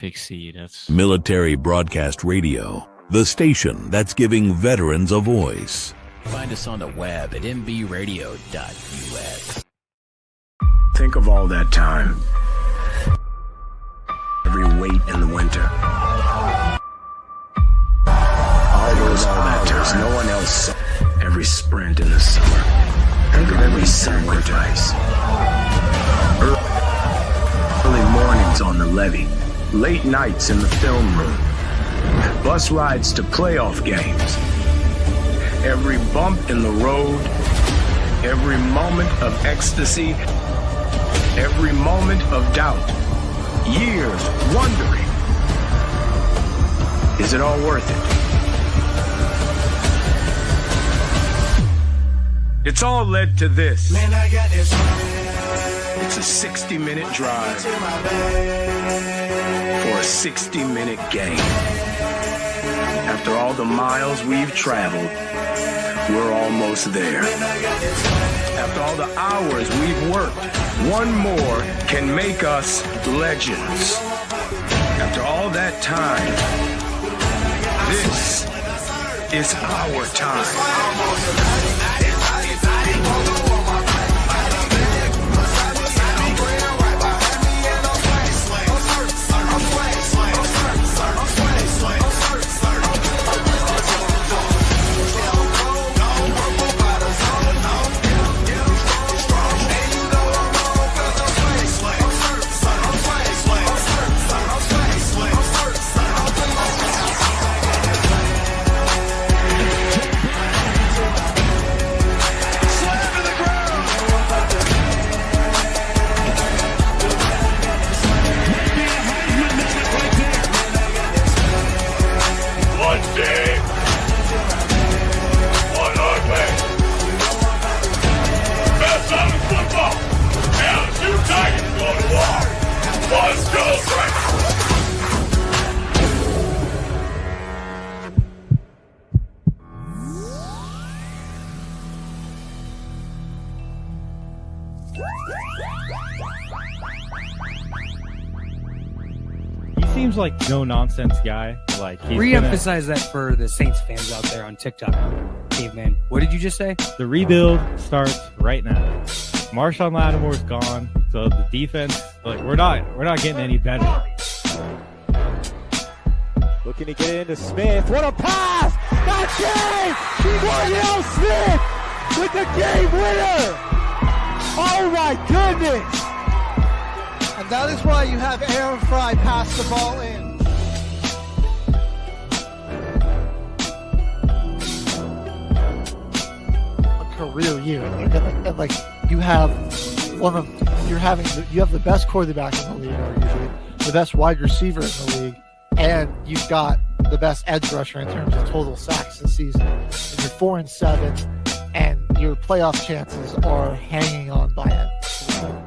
Big C, that's... Military Broadcast Radio, the station that's giving veterans a voice. Find us on the web at mbradio.us. Think of all that time. Every wait in the winter. All those hours no one else saw. Every sprint in the summer. Every sacrifice. Early mornings on the levee. Late nights in the film room. Bus rides to playoff games. Every bump in the road. Every moment of ecstasy. Every moment of doubt. Years wondering. Is it all worth it? It's all led to this. Man, I got this. It's a 60-minute drive for a 60-minute game. After all the miles we've traveled, we're almost there. After all the hours we've worked, one more can make us legends. After all that time, this is our time. Seems like no nonsense guy. Like he's re-emphasize that for the Saints fans out there on TikTok. Caveman, what did you just say? The rebuild starts right now. Marshawn Lattimore's gone, so the defense, like we're not getting any better. Looking to get into Smith. What a pass! That's game! Wardell Smith with the game winner! Oh my goodness! And that is why you have Aaron Fry pass the ball in. A career year. And like you have you have the best quarterback in the league, arguably, the best wide receiver in the league, and you've got the best edge rusher in terms of total sacks this season. And you're 4-7, and your playoff chances are hanging on by a thread.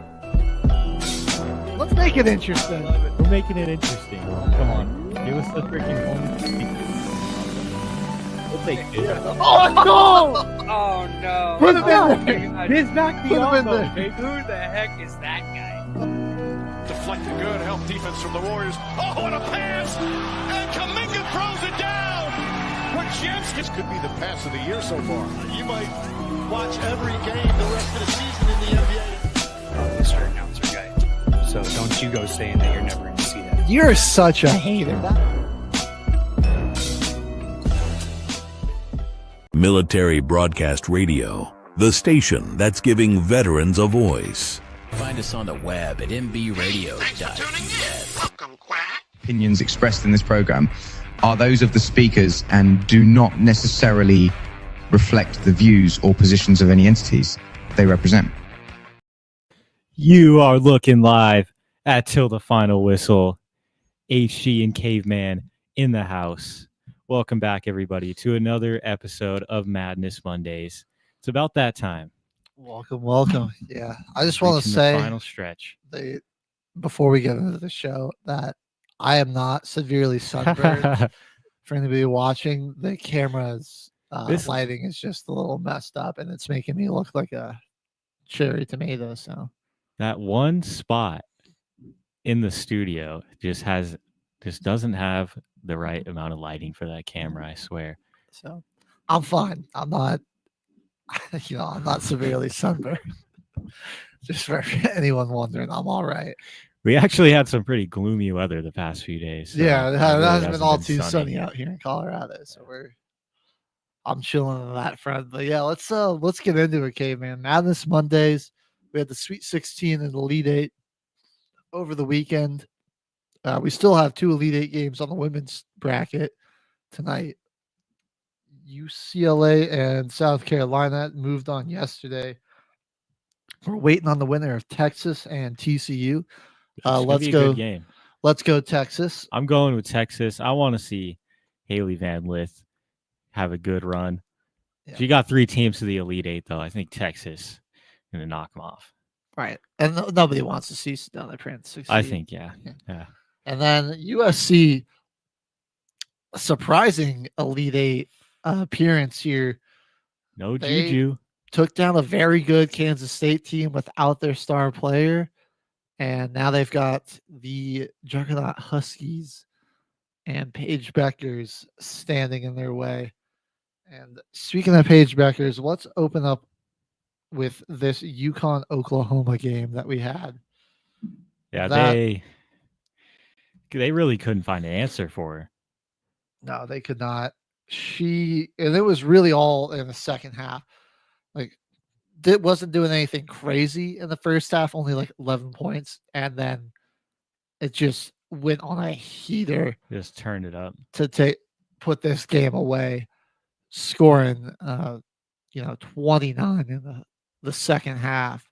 Let's make it interesting. We're making it interesting. Come on. Give us the freaking home. We'll take it. Oh, no! Oh, no. Put him in there. His back the Put him in there. Who the heck is that guy? Deflected good, help defense from the Warriors. Oh, what a pass! And Kuminga throws it down! This could be the pass of the year so far. You might watch every game the rest of the season in the NBA. Mr. Announcer guy. So don't you go saying that you're never going to see that. You're such a hater. Military Broadcast Radio, the station that's giving veterans a voice. Find us on the web at mbradio.us. Opinions expressed in this program are those of the speakers and do not necessarily reflect the views or positions of any entities they represent. You are looking live at Till the Final Whistle. HG and Caveman in the house. Welcome back, everybody, to another episode of Madness Mondays. It's about that time. Welcome. Yeah, I just want to Reaching say, the final stretch. before we get into the show, that I am not severely sunburned. For anybody watching, the camera's lighting is just a little messed up, and it's making me look like a cherry tomato. So that one spot in the studio just has This doesn't have the right amount of lighting for that camera, I swear. So I'm fine. I'm not, I'm not severely sunburned. Just for anyone wondering, I'm all right. We actually had some pretty gloomy weather the past few days. So yeah, it really hasn't been hasn't all been too sunny out here in Colorado, so I'm chilling on that front. But yeah, let's get into it, Caveman. Madness Mondays. We had the Sweet 16 and Elite 8 over the weekend. We still have 2 Elite 8 games on the women's bracket tonight. UCLA and South Carolina moved on yesterday. We're waiting on the winner of Texas and TCU. Let's go. Good game. Let's go Texas. I'm going with Texas. I want to see Haley Van Lith have a good run. Yeah. She got 3 teams to the Elite 8, though. I think Texas is going to knock them off. Right. And nobody wants to see Sedona Prince succeed. I think, yeah. And then USC, surprising Elite 8 appearance here. No Juju. Took down a very good Kansas State team without their star player. And now they've got the Juggernaut Huskies and Paige Beckers standing in their way. And speaking of Paige Beckers, let's open up with this UConn-Oklahoma game that we had. Yeah, they really couldn't find an answer for her. No, they could not. And it was really all in the second half. Like, it wasn't doing anything crazy in the first half, only like 11 points. And then it just went on a heater. Just turned it up. To put this game away, scoring, 29 in the second half.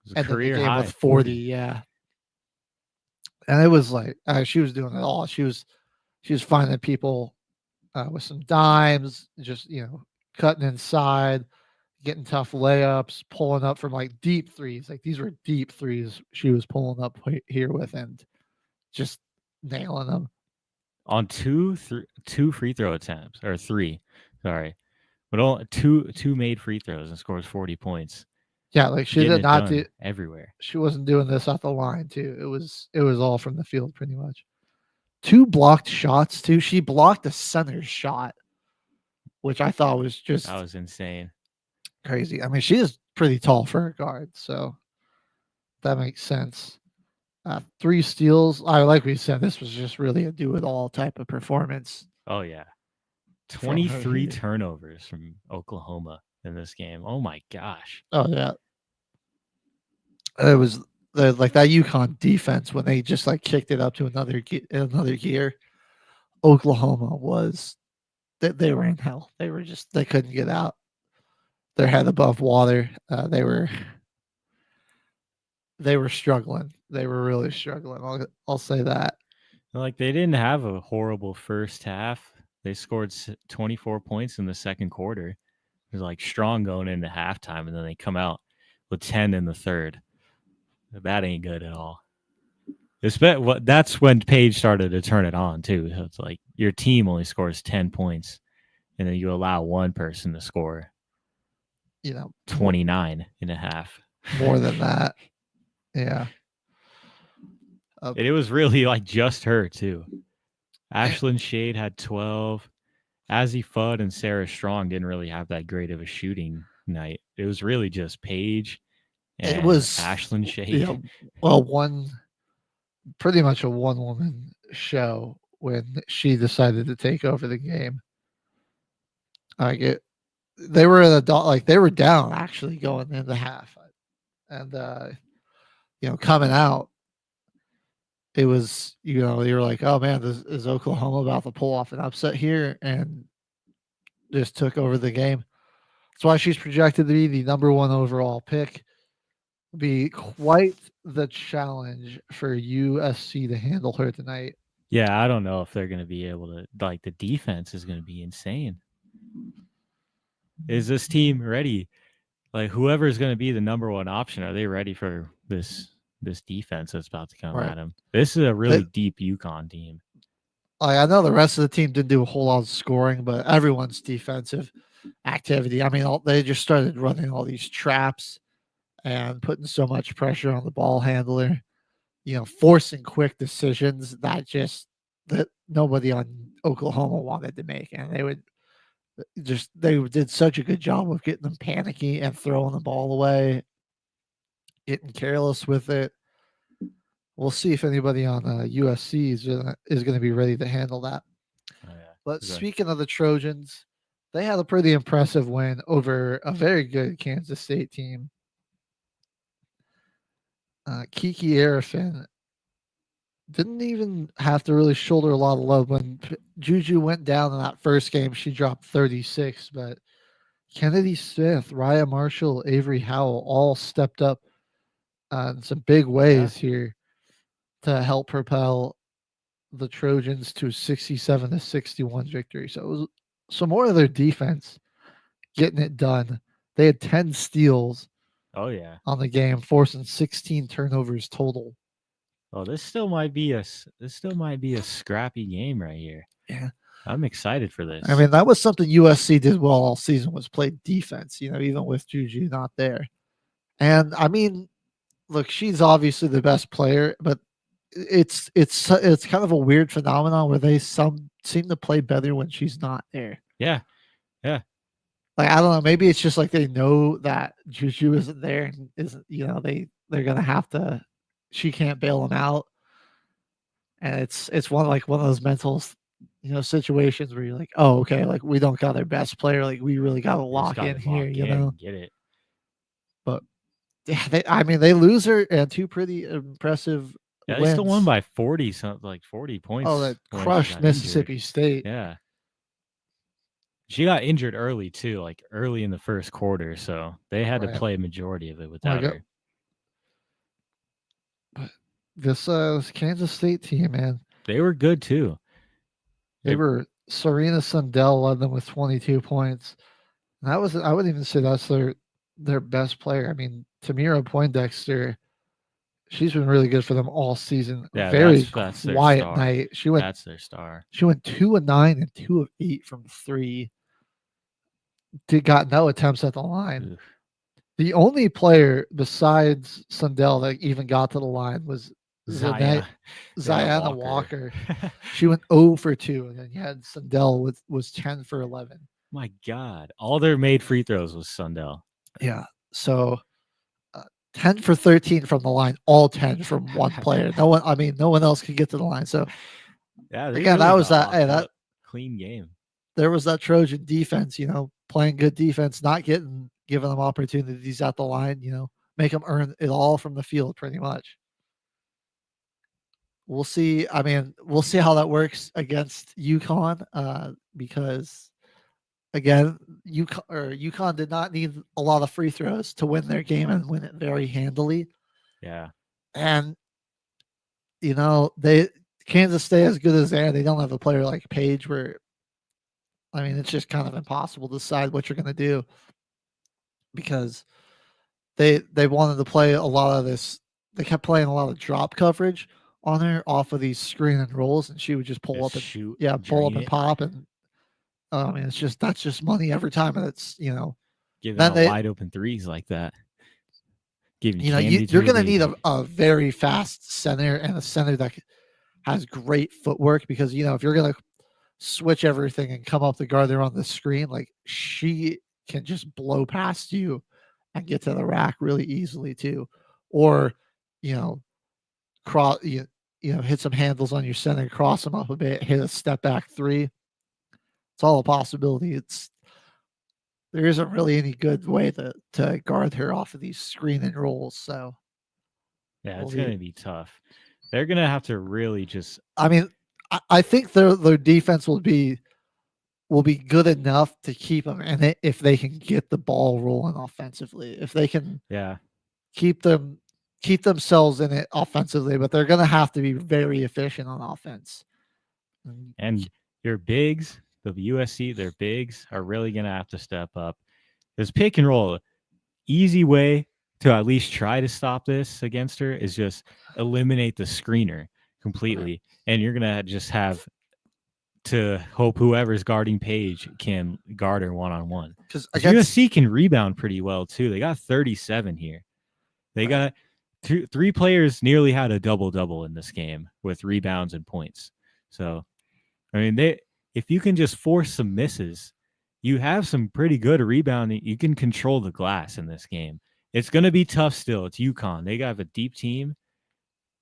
It was a career high. With 40, yeah. And it was like, she was doing it all. She was finding people with some dimes, just, cutting inside, getting tough layups, pulling up from like deep threes. Like, these were deep threes she was pulling up here with and just nailing them. On two free throw attempts, or 3, sorry. But all two made free throws and scores 40 points. Yeah, like she did not do everywhere. She wasn't doing this off the line too. It was all from the field pretty much. 2 blocked shots too. She blocked a center shot, which I thought was just that was insane. Crazy. I mean, she is pretty tall for a guard, so that makes sense. 3 steals. Like we said, this was just really a do-it-all type of performance. Oh yeah. 23 turnovers from Oklahoma in this game. Oh my gosh. Oh yeah. It was like that UConn defense when they just like kicked it up to another gear. Oklahoma was they were in hell. They couldn't get out. Their head above water. They were struggling. They were really struggling. I'll say that. Like, they didn't have a horrible first half. They scored 24 points in the second quarter. It was like strong going into halftime, and then they come out with 10 in the third. That ain't good at all. That's when Paige started to turn it on too. So it's like your team only scores 10 points, and then you allow one person to score 29 and a half. More than that. Yeah. And it was really like just her too. Ashlyn Shade had 12. Azzy Fudd and Sarah Strong didn't really have that great of a shooting night. It was really just Paige and Ashlyn Shade. Pretty much a one-woman show when she decided to take over the game. They were they were down actually going into half, and coming out, it was you were like, oh man, is Oklahoma about to pull off an upset here, and just took over the game. That's why she's projected to be the number 1 overall pick. Be quite the challenge for USC to handle her tonight. Yeah, I don't know if they're going to be able to. Like, the defense is going to be insane. Is this team ready? Like, whoever is going to be the number 1 option, are they ready for this defense that's about to come at them? This is a really deep UConn team. I know the rest of the team didn't do a whole lot of scoring, but everyone's defensive activity. I mean, they just started running all these traps and putting so much pressure on the ball handler, forcing quick decisions that just that nobody on Oklahoma wanted to make, and they did such a good job of getting them panicky and throwing the ball away, getting careless with it. We'll see if anybody on USC is going to be ready to handle that. Oh, yeah. But speaking of the Trojans, they had a pretty impressive win over a very good Kansas State team. Kiki Arifin didn't even have to really shoulder a lot of love when Juju went down in that first game. She dropped 36, but Kennedy Smith, Raya Marshall, Avery Howell all stepped up in some big ways here to help propel the Trojans to a 67-61 victory. So it was some more of their defense getting it done. They had 10 steals. Oh yeah, on the game, forcing 16 turnovers total. Oh, this still might be a scrappy game right here. Yeah, I'm excited for this. I mean, that was something USC did well all season, was play defense. Even with Juju not there. And I mean, look, she's obviously the best player, but it's kind of a weird phenomenon where they seem to play better when she's not there. Yeah. Like, I don't know, maybe it's just like they know that Juju isn't there and they're gonna have to. She can't bail them out, and it's one of those mental situations where you're like, oh, okay, like we don't got our best player, like we really got to lock in here, Get it. But they lose her and two pretty impressive. Yeah, wins. they still won by 40 something, like 40 points. Oh, that crushed Mississippi State. Yeah. She got injured early too, like early in the first quarter, so they had to play a majority of it without her. But this Kansas State team, man, they were good too. Serena Sundell led them with 22 points. And I wouldn't even say that's their best player. I mean, Tamira Poindexter, she's been really good for them all season. Yeah, very that's quiet night. That's their star. She went 2 of 9 and 2 of 8 from 3. Got no attempts at the line. Oof. The only player besides Sundell that even got to the line was Zayana Walker. She went 0 for 2, and then you had Sundell was 10 for 11. My God, all their made free throws was Sundell. Yeah, so 10 for 13 from the line, all 10 from one player. No one else could get to the line. So yeah, again, that was that clean game. There was that Trojan defense, playing good defense, not giving them opportunities at the line, make them earn it all from the field pretty much. We'll see. I mean, we'll see how that works against UConn because, again, UConn did not need a lot of free throws to win their game and win it very handily. Yeah. And, Kansas State, as good as they don't have a player like Paige where, I mean, it's just kind of impossible to decide what you're going to do because they wanted to play a lot of this. They kept playing a lot of drop coverage on her off of these screen and rolls, and she would just pull up and shoot, pull up and pop, and I mean, that's just money every time, and it's giving out wide open threes like that. Giving you're going to need a very fast center and a center that has great footwork because if you're going to switch everything and come up the guard there on the screen, like she can just blow past you and get to the rack really easily too, or cross hit some handles on your center, cross them up a bit, hit a step back 3. It's all a possibility. There isn't really any good way to guard her off of these screen and rolls. So yeah, it's going to be tough. They're going to have to really just. I mean, I think their defense will be good enough to keep them in it if they can get the ball rolling offensively. If they can, keep themselves in it offensively, but they're going to have to be very efficient on offense. And your bigs, the USC, their bigs are really going to have to step up. There's pick and roll. Easy way to at least try to stop this against her is just eliminate the screener completely. And you're going to just have to hope whoever's guarding Paige can guard her one-on-one. Because USC can rebound pretty well, too. They got 37 here. They got 3 players nearly had a double-double in this game with rebounds and points. So, I mean, if you can just force some misses, you have some pretty good rebounding. You can control the glass in this game. It's going to be tough still. It's UConn. They have a deep team,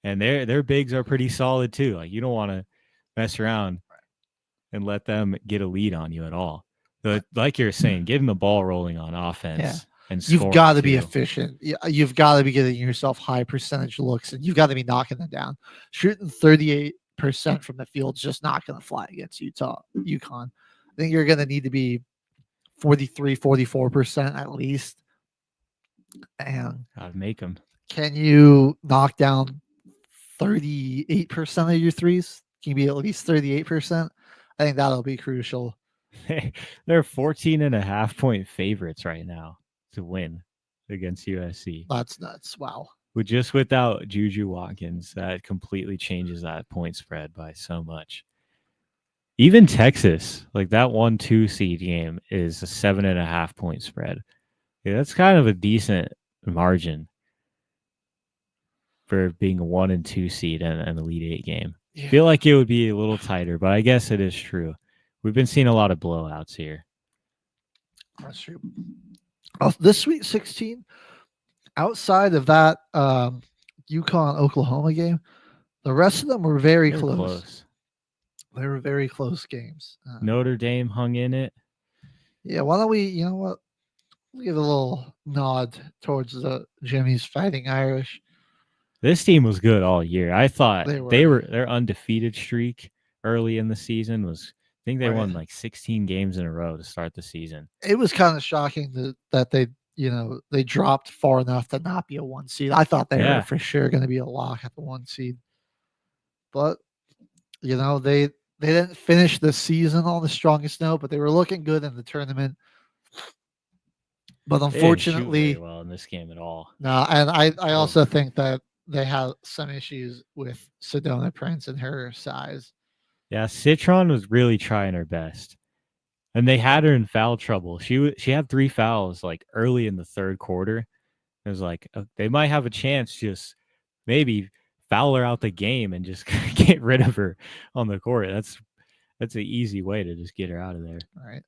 and their bigs are pretty solid too. Like, you don't want to mess around and let them get a lead on you at all. But like you're saying, getting the ball rolling on offense and you've scoring got to be too. efficient. You've got to be getting yourself high percentage looks, and you've got to be knocking them down. Shooting 38% from the field is just not going to fly against UConn. I think you're going to need to be 43, 44% at least. And I'd make them. Can you knock down 38% of your threes? Can you be at least 38%? I think that'll be crucial. They're 14.5-point favorites right now to win against USC. That's nuts. Wow. Without Juju Watkins, that completely changes that point spread by so much. Even Texas, like that 1-2 seed game, is a 7.5-point spread. Yeah, that's kind of a decent margin for being a 1 and 2 seed in an Elite Eight game. Yeah. I feel like it would be a little tighter, but I guess it is true. We've been seeing a lot of blowouts here. That's true. This Sweet 16, outside of that UConn-Oklahoma game, the rest of them were very close. They were very close games. Notre Dame hung in it. Yeah, why don't we, you know what? We'll give a little nod towards the Jimmy's Fighting Irish. This team was good all year. I thought their undefeated streak early in the season was, I think they won like 16 games in a row to start the season. It was kind of shocking that they dropped far enough to not be a 1 seed. I thought they were for sure going to be a lock at the 1 seed. But, they didn't finish the season on the strongest note, but they were looking good in the tournament. But unfortunately, they didn't shoot very well in this game at all. No, and I also think that they had some issues with Sedona Prince and her size. Yeah, Citron was really trying her best, and they had her in foul trouble. She had 3 fouls like early in the third quarter. It was like they might have a chance, just maybe foul her out the game and just get rid of her on the court. That's an easy way to just get her out of there. All right.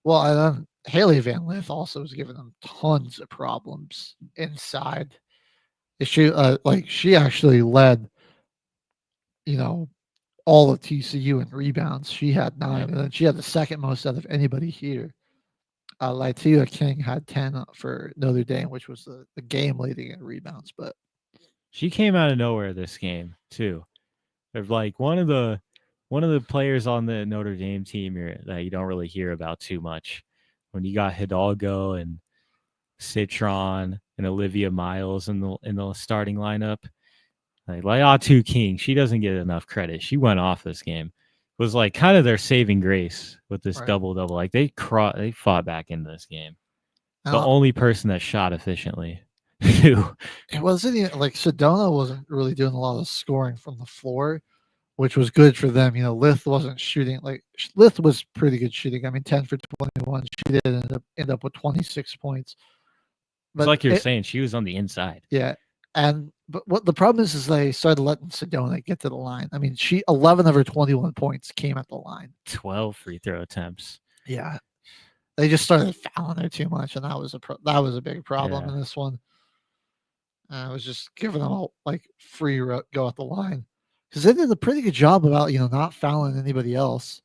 Well, and then Haley Van Lith also was giving them tons of problems inside. She actually led, all of TCU in rebounds. She had 9, and then she had the second most out of anybody here. Latia King had 10 for Notre Dame, which was the game leading in rebounds. But she came out of nowhere this game too. They're like one of the players on the Notre Dame team here that you don't really hear about too much. When you got Hidalgo and Citron and Olivia Miles in the starting lineup, like Laatu King, she doesn't get enough credit. She went off this game. It was like kind of their saving grace with this double-double. Like they fought back into this game. The only person that shot efficiently. It wasn't even like Sedona wasn't really doing a lot of scoring from the floor, which was good for them. Lith wasn't shooting. Lith was pretty good shooting. I mean, 10 for 21. She did end up with 26 points. But it's like you're saying, she was on the inside. Yeah. But what the problem is they started letting Sedona get to the line. I mean, 11 of her 21 points came at the line. 12 free throw attempts. Yeah. They just started fouling her too much, and that was a big problem in this one. I was just giving them free go at the line. Because they did a pretty good job about, not fouling anybody else.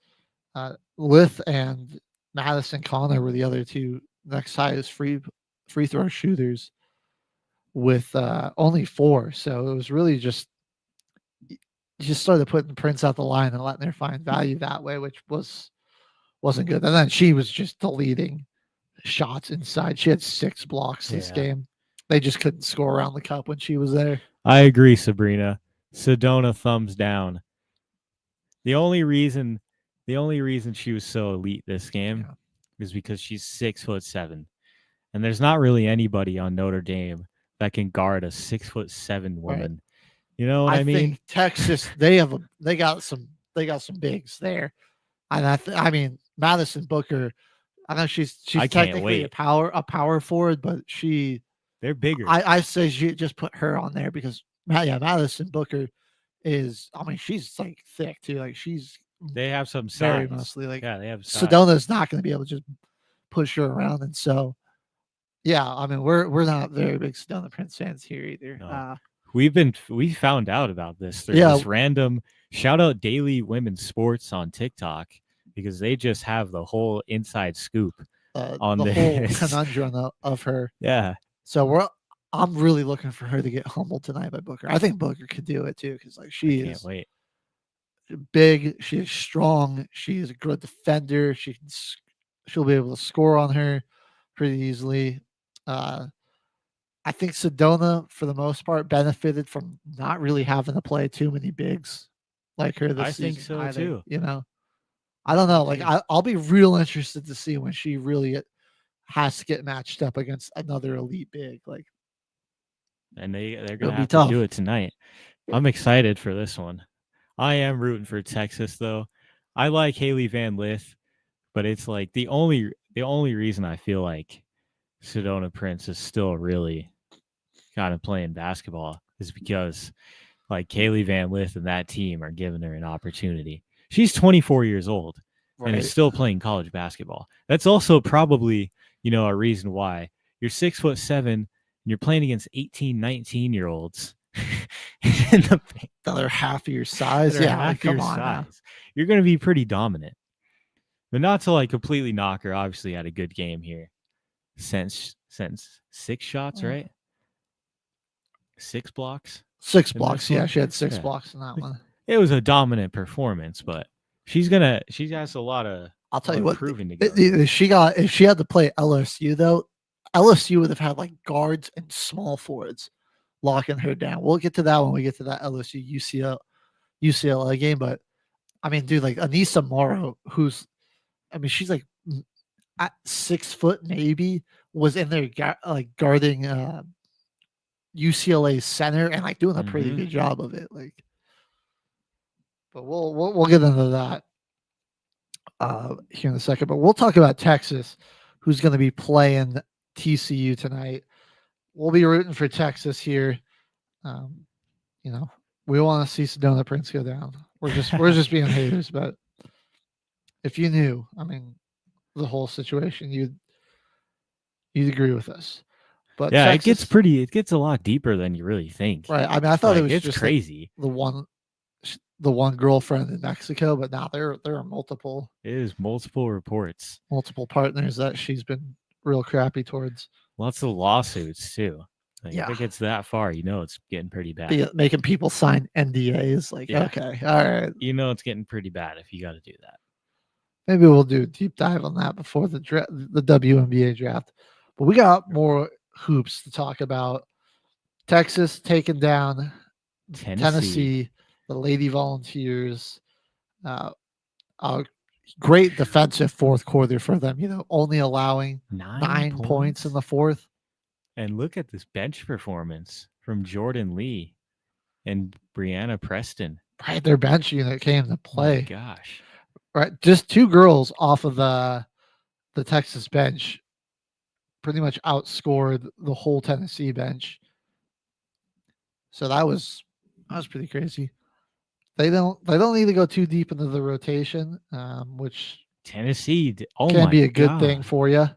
Lith and Madison Connor were the other two next highest free throw shooters with only 4. So it was really just started putting Prince out the line and letting her find value that way, which wasn't good. And then she was just deleting shots inside. She had 6 blocks this game. They just couldn't score around the cup when she was there. I agree, Sabrina. Sedona thumbs down. The only reason she was so elite this game is because she's 6'7", and there's not really anybody on Notre Dame that can guard a 6'7" woman. Right. You know what I mean? Think Texas, they got some bigs there, and I mean Madison Booker. I know she's technically a power forward, but they're bigger. I say you just put her on there because Madison Booker is, I mean, she's like thick too. Like she's They have some very size. muscly. Like Yeah, they have size. Sedona's not going to be able to just push her around, and so yeah, I mean, we're not very big Sedona Prince fans here either. No. We found out about this through Yeah. this random shout out Daily Women's Sports on TikTok because they just have the whole inside scoop on the whole this. conundrum of her. Yeah. So I'm really looking for her to get humbled tonight by Booker. I think Booker could do it too because like she Can't is wait. big, she is strong, she is a good defender. She'll be able to score on her pretty easily. I think Sedona, for the most part, benefited from not really having to play too many bigs like her this season. I think so either, too. You know, I don't know. Like I'll be real interested to see when she really has to get matched up against another elite big. Like, And they're It'll gonna be have tough. to do it tonight. I'm excited for this one. I am rooting for Texas though. I like Haley Van Lith, but it's like the only reason I feel like Sedona Prince is still really kind of playing basketball is because like Kaylee Van Lith and that team are giving her an opportunity. She's 24 years old and is still playing college basketball. That's also probably, a reason why you're 6'7" and you're playing against 18, 19-year-olds. Another half of your size. that are Yeah, half come your on. now. size. You're going to be pretty dominant. But not to like completely knock her. Obviously had a good game here. Since 6 shots, right? 6 blocks. 6 in blocks. this Yeah, one? she had 6 Yeah. blocks in that one. It was a dominant performance, but she has a lot of I'll tell you what, proving to go. if she had to play LSU though, LSU would have had like guards and small forwards locking her down. We'll get to that when we get to that LSU UCLA game. But I mean, dude, like Anissa Morrow, she's like at 6 foot maybe, was in there guarding UCLA center and like doing a pretty Mhm. good job of it. Like, but we'll get into that here in a second. But we'll talk about Texas, who's going to be playing TCU tonight. We'll be rooting for Texas here. We want to see Sedona Prince go down. We're just being haters, but if you knew, the whole situation, you'd agree with us. But Yeah, Texas, it gets a lot deeper than you really think. right. I thought it Like, was it's just like, crazy. the one girlfriend in Mexico, but now there are multiple It is multiple reports. partners that she's been real crappy towards. Lots of lawsuits too. Like, Yeah. if it gets that far, it's getting pretty bad. Making people sign NDAs. Like, Yeah. okay, all right. It's getting pretty bad if you got to do that. Maybe we'll do a deep dive on that before the WNBA draft. But we got more hoops to talk about. Texas taking down Tennessee, the Lady Volunteers. A great defensive fourth quarter for them. Only allowing 9 points in the fourth. And look at this bench performance from Jordan Lee and Brianna Preston. Right, their bench unit came to Oh my play. gosh. Right, just 2 girls off of the Texas bench pretty much outscored the whole Tennessee bench. So that was pretty crazy. They don't need to go too deep into the rotation, which Tennessee can be a good thing for you.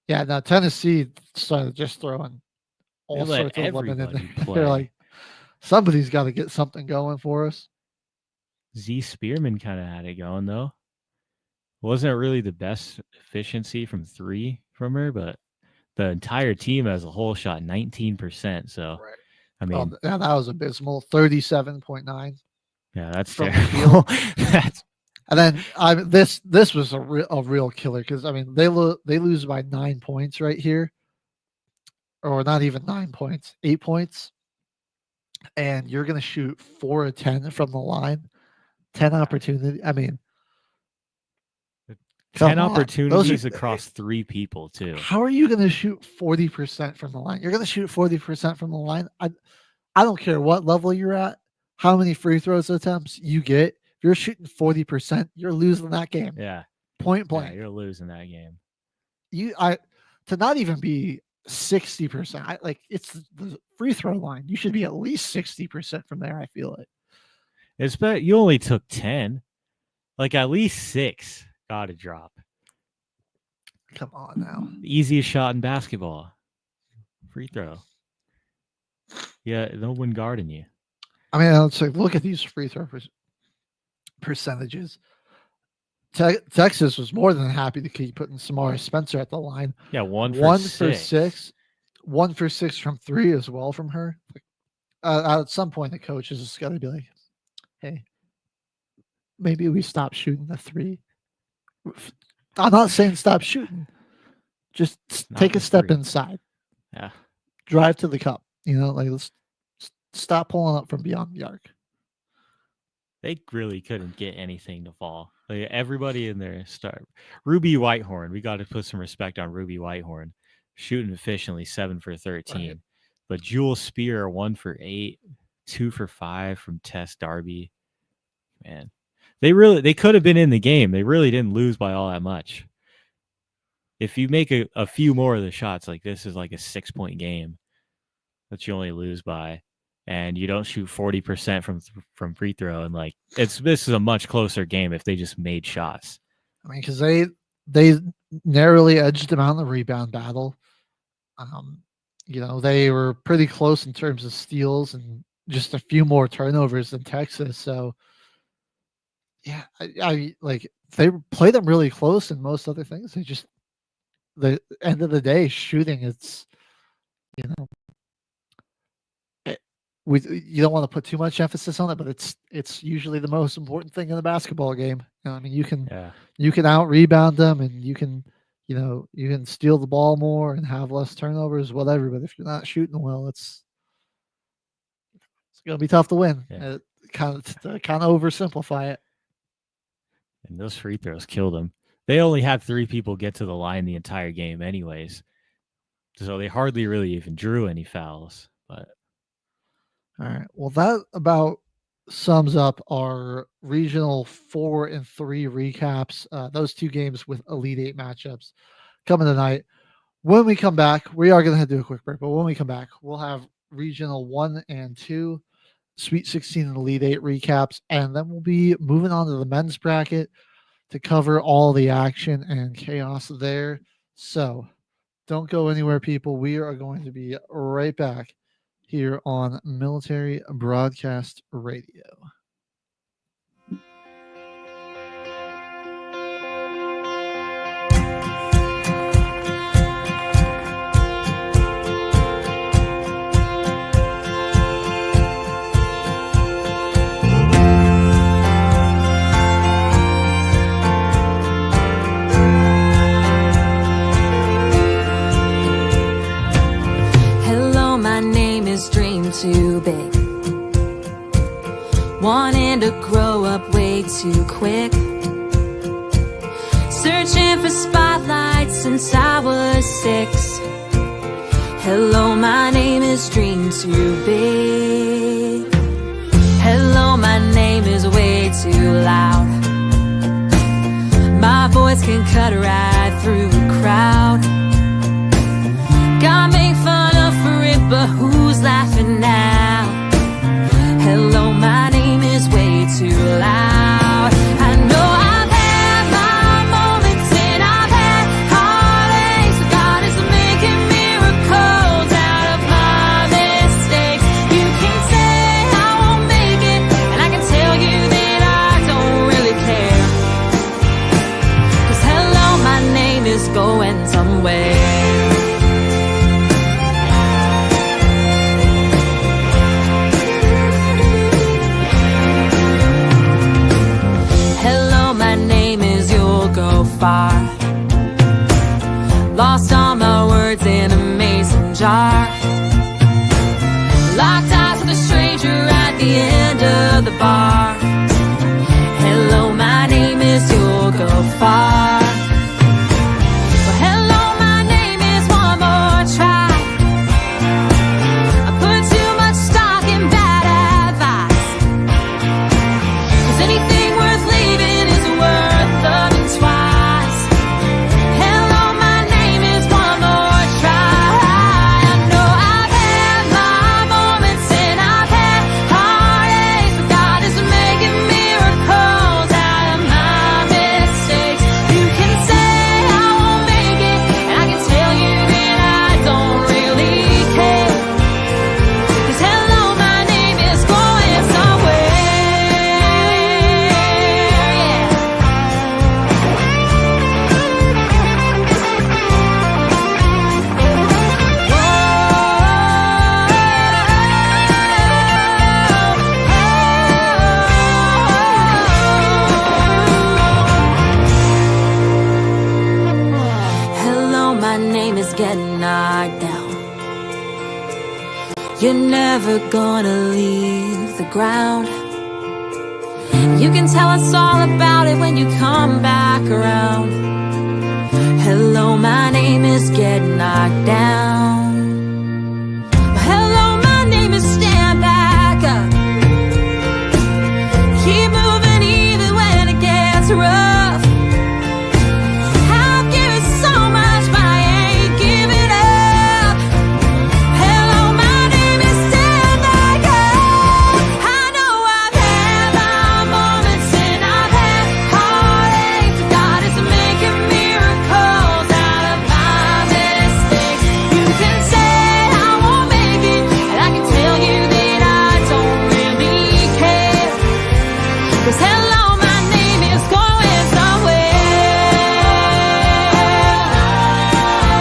Yeah, now Tennessee started just throwing all They let sorts of women in everybody there. play. They're like, somebody's got to get something going for us. Z Spearman kind of had it going though. Wasn't really the best efficiency from 3 from her, but the entire team as a whole shot 19%. So, Right. I mean, That was abysmal. 37.9. yeah, that's from the terrible. That's And then this was a real killer because they lose by 9 points right here, or not even 9 points, 8 points, and you're gonna shoot 4 of 10 from the line, 10 opportunity. 10 come on. opportunities Those are- across 3 people too. How are you gonna shoot 40% from the line? You're gonna shoot 40% from the line. I don't care what level you're at, how many free throws attempts you get. If you're shooting 40%, you're losing that game. Yeah, Point blank. you're losing that game. To not even be 60%. It's the free throw line. You should be at least 60% from there. I feel like You only took 10. Like at least 6 got to drop. Come on now. The easiest shot in basketball. Free throw. Yeah, no one guarding you. I mean, let's look at these free throw percentages. Texas was more than happy to keep putting Samari Spencer at the line. Yeah, one for six. 1 for 6 from 3 as well from her. At some point, the coach is just got to be like, hey, maybe we stop shooting the 3. I'm not saying stop shooting. Just take a step inside. Yeah. Drive to the cup. Let's stop pulling up from beyond the arc. They really couldn't get anything to fall. Like everybody in there Ruby Whitehorn. We got to put some respect on Ruby Whitehorn. Shooting efficiently, 7 for 13. Right. But Jewel Spear, 1 for 8, 2 for 5 from Tess Darby. Man, they could have been in the game. They really didn't lose by all that much. If you make a few more of the shots, like this is like a 6-point game that you only lose by, and you don't shoot 40% from free throw, and like this is a much closer game if they just made shots. I mean, because they narrowly edged them out in the rebound battle. They were pretty close in terms of steals and just a few more turnovers than Texas. So, yeah, I like they play them really close in most other things. They just, the end of the day, shooting, it's, you don't want to put too much emphasis on it, but it's usually the most important thing in a basketball game. I mean, you can out rebound them, and you can steal the ball more and have less turnovers, whatever. But if you're not shooting well, it's going to be tough to win. Yeah. Kind of oversimplify it. And those free throws killed them. They only had 3 people get to the line the entire game, anyways. So they hardly really even drew any fouls. But all right, well, that about sums up our regional 4 and 3 recaps. Those 2 games with Elite 8 matchups coming tonight. When we come back, we are going to do a quick break, but when we come back, we'll have regional 1 and 2, Sweet 16 and Elite 8 recaps, and then we'll be moving on to the men's bracket to cover all the action and chaos there. So don't go anywhere, people. We are going to be right back here on Military Broadcast Radio. Too big, wanting to grow up way too quick, searching for spotlights since I was 6. Hello, my name is Dream Too Big. Hello, my name is way too loud. My voice can cut right through the crowd. Got made fun of for it, but who's laughing now? Hello, my name is way too loud. I know I've had my moments and I've had heartaches, but God is making miracles out of my mistakes. You can say I won't make it, and I can tell you that I don't really care. 'Cause hello, my name is going somewhere. Far. Lost all my words in a mason jar. Locked eyes with a stranger at the end of the bar. Hello, my name is You'll Go Far. Well, hello, my name is One More Try. I put too much stock in bad advice, 'cause anything worth leaving is worth loving twice. You're never gonna leave the ground. You can tell us all about it when you come back around. Hello, my name is Get Knocked Down. Hello, my name is Stand Back Up. Keep moving even when it gets rough. I've given so much, but I ain't giving up. Hello, my name is Stand Back Up. I know I've had my moments and I've had heartache. God is making miracles out of my mistakes. You can say I won't make it, and I can tell you that I don't really care. 'Cause hello, my name is going somewhere.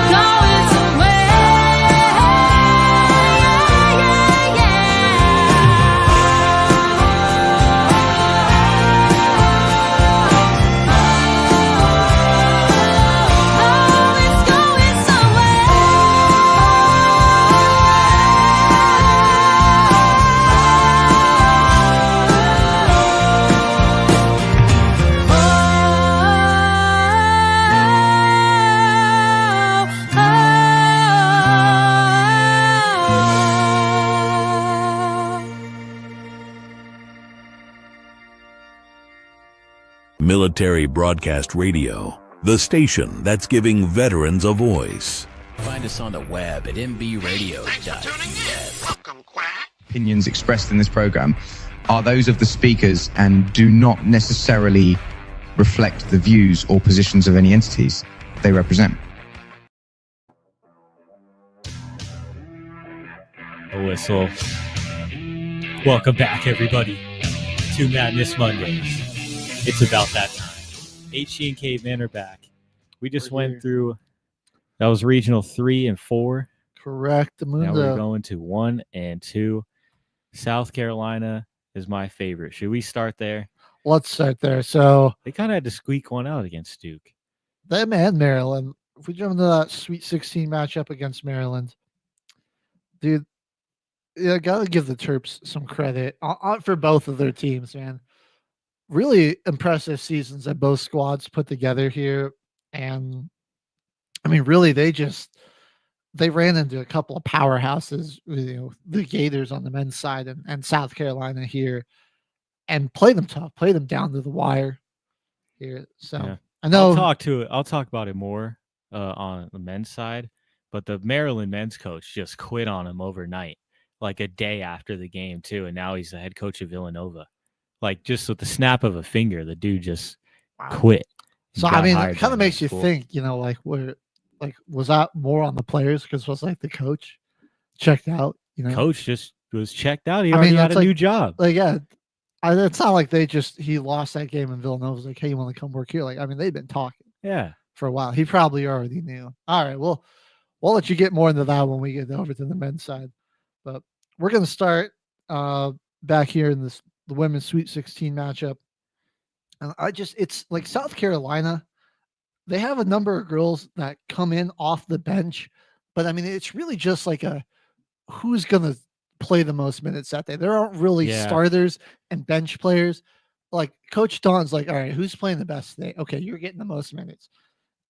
Going somewhere. Oh, it's going Military Broadcast Radio, the station that's giving veterans a voice. Find us on the web at mbradio.us. Opinions expressed in this program are those of the speakers and do not necessarily reflect the views or positions of any entities they represent. A whistle. Welcome back, everybody, to Madness Mondays. It's about that time. HG and Caveman are back. We just went through, that was regional 3 and 4. Correct. Now we're going to 1 and 2. South Carolina is my favorite. Should we start there? Let's start there. So They kind of had to squeak one out against Duke. them and Maryland. If we jump into that Sweet 16 matchup against Maryland, dude, yeah, gotta give the Terps some credit for both of their teams, man. Really impressive seasons that both squads put together here. And I mean, really, they ran into a couple of powerhouses, the Gators on the men's side and South Carolina here, and played them tough, played them down to the wire here. So Yeah. I know I'll talk about it more on the men's side, but the Maryland men's coach just quit on him overnight, like a day after the game too, and now he's the head coach of Villanova. Like just with the snap of a finger, the dude just quit. So I mean, it kind of makes you think, like was that more on the players because was like the coach checked out? Coach just was checked out. He already had a new job. Like, yeah, it's not like he lost that game and Villanova was like, hey, you want to come work here? Like, I mean, they've been talking for a while. He probably already knew. All right, well, we'll let you get more into that when we get over to the men's side. But we're gonna start back here in the women's Sweet 16 matchup. And it's like South Carolina, they have a number of girls that come in off the bench, but I mean, it's really just like who's going to play the most minutes that day. There aren't really starters and bench players. Like Coach Dawn's like, all right, who's playing the best today? Okay, you're getting the most minutes.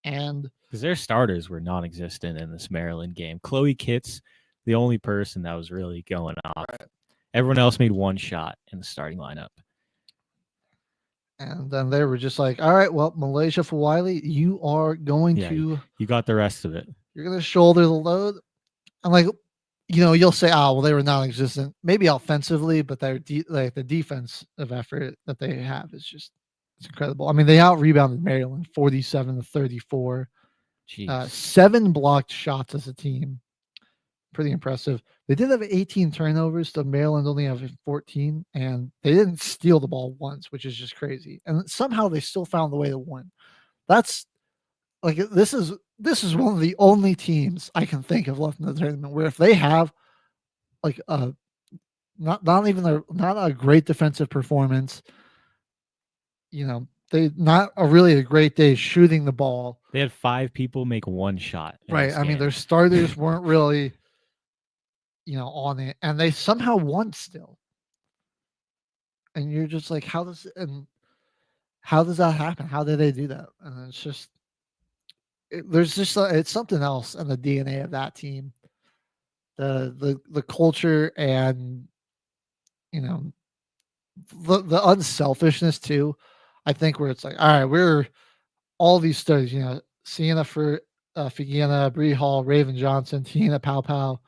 And because their starters were non-existent in this Maryland game. Chloe Kitts, the only person that was really going off. Right. Everyone else made one shot in the starting lineup. And then they were just like, all right, well, Malaysia Fawiley, you are going to... You got the rest of it. You're going to shoulder the load. And like, you'll say, oh, well, they were non-existent. Maybe offensively, but the defensive effort that they have is just it's incredible. I mean, they out-rebounded Maryland 47-34. 7 blocked shots as a team. Pretty impressive. They did have 18 turnovers, so Maryland only have 14, and they didn't steal the ball once, which is just crazy. And somehow they still found the way to win. That's like this is one of the only teams I can think of left in the tournament where if they have like not a great defensive performance, they not a really a great day shooting the ball. They had 5 people make one shot. Right. I mean, their starters weren't really on it, and they somehow won still. And you're just like, how does that happen? How did they do that? And it's just, it's something else in the DNA of that team, the culture, and the unselfishness too. I think where it's like, all right, we're all these studies, Sienna for Figina, Bree Hall, Raven Johnson, Tina Pow Pow.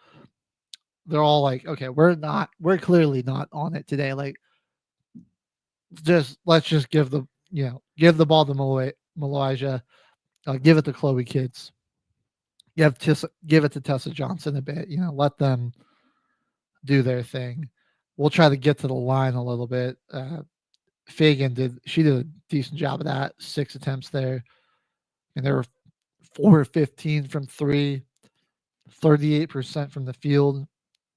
They're all like, okay, we're clearly not on it today. Like, let's just give the ball to Malaysia, give it to Chloe Kids, give it to Tessa Johnson a bit, let them do their thing. We'll try to get to the line a little bit. Fagan did a decent job of that. 6 attempts there. And there were 4 of 15 from 3, 38% from the field.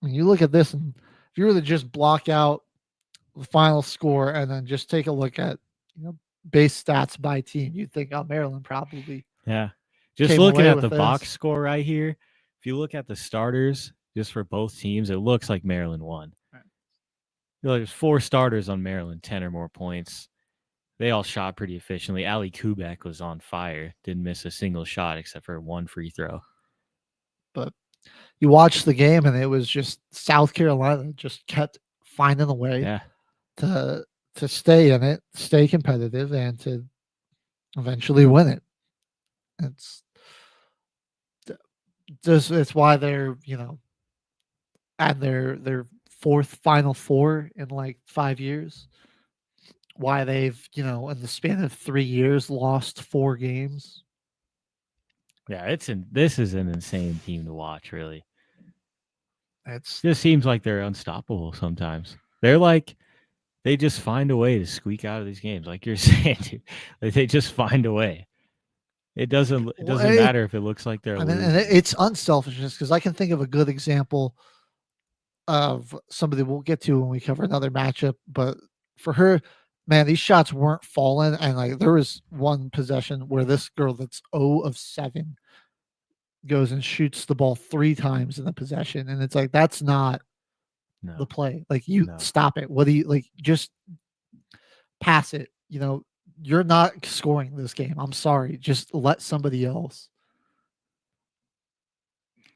I mean, you look at this, and if you were to just block out the final score and then just take a look at base stats by team, you'd think, oh, Maryland probably. Yeah. Just looking at the box score right here, if you look at the starters just for both teams, it looks like Maryland won. Right. There's 4 starters on Maryland, 10 or more points. They all shot pretty efficiently. Ali Kubek was on fire. Didn't miss a single shot except for 1 free throw. But you watched the game, and it was just South Carolina just kept finding a way to stay in it, stay competitive, and to eventually win it. It's why they're at their 4th Final Four in like 5 years. Why they've in the span of 3 years lost 4 games. Yeah, this is an insane team to watch, really. It just seems like they're unstoppable sometimes. They just find a way to squeak out of these games, like you're saying, dude. Like, they just find a way. It doesn't matter if it looks like they're losing. And it's unselfishness, because I can think of a good example of somebody we'll get to when we cover another matchup. But for her, man, these shots weren't falling, and like there was one possession where this girl that's 0 of 7 goes and shoots the ball 3 times in the possession, and it's like, that's not the play. Like, stop it. What do you like? Just pass it. You're not scoring this game. I'm sorry. Just let somebody else.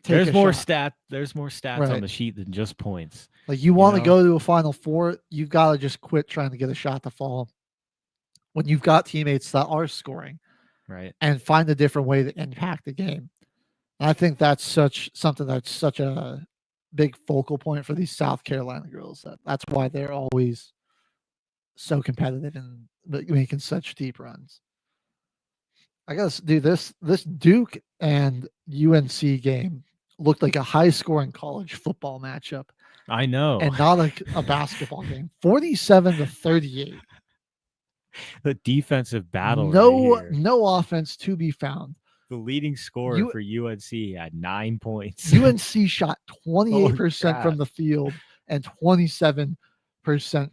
There's more stats on the sheet than just points. Like, you want to go to a Final Four, you've got to just quit trying to get a shot to fall when you've got teammates that are scoring, right? And find a different way to impact the game. And I think that's such a big focal point for these South Carolina girls. That's why they're always so competitive and making such deep runs. I guess, dude, this Duke and UNC game looked like a high-scoring college football matchup. I know. And not a basketball game. 47-38. The defensive battle. No offense to be found. The leading scorer for UNC had 9 points. UNC shot 28% from the field and 27%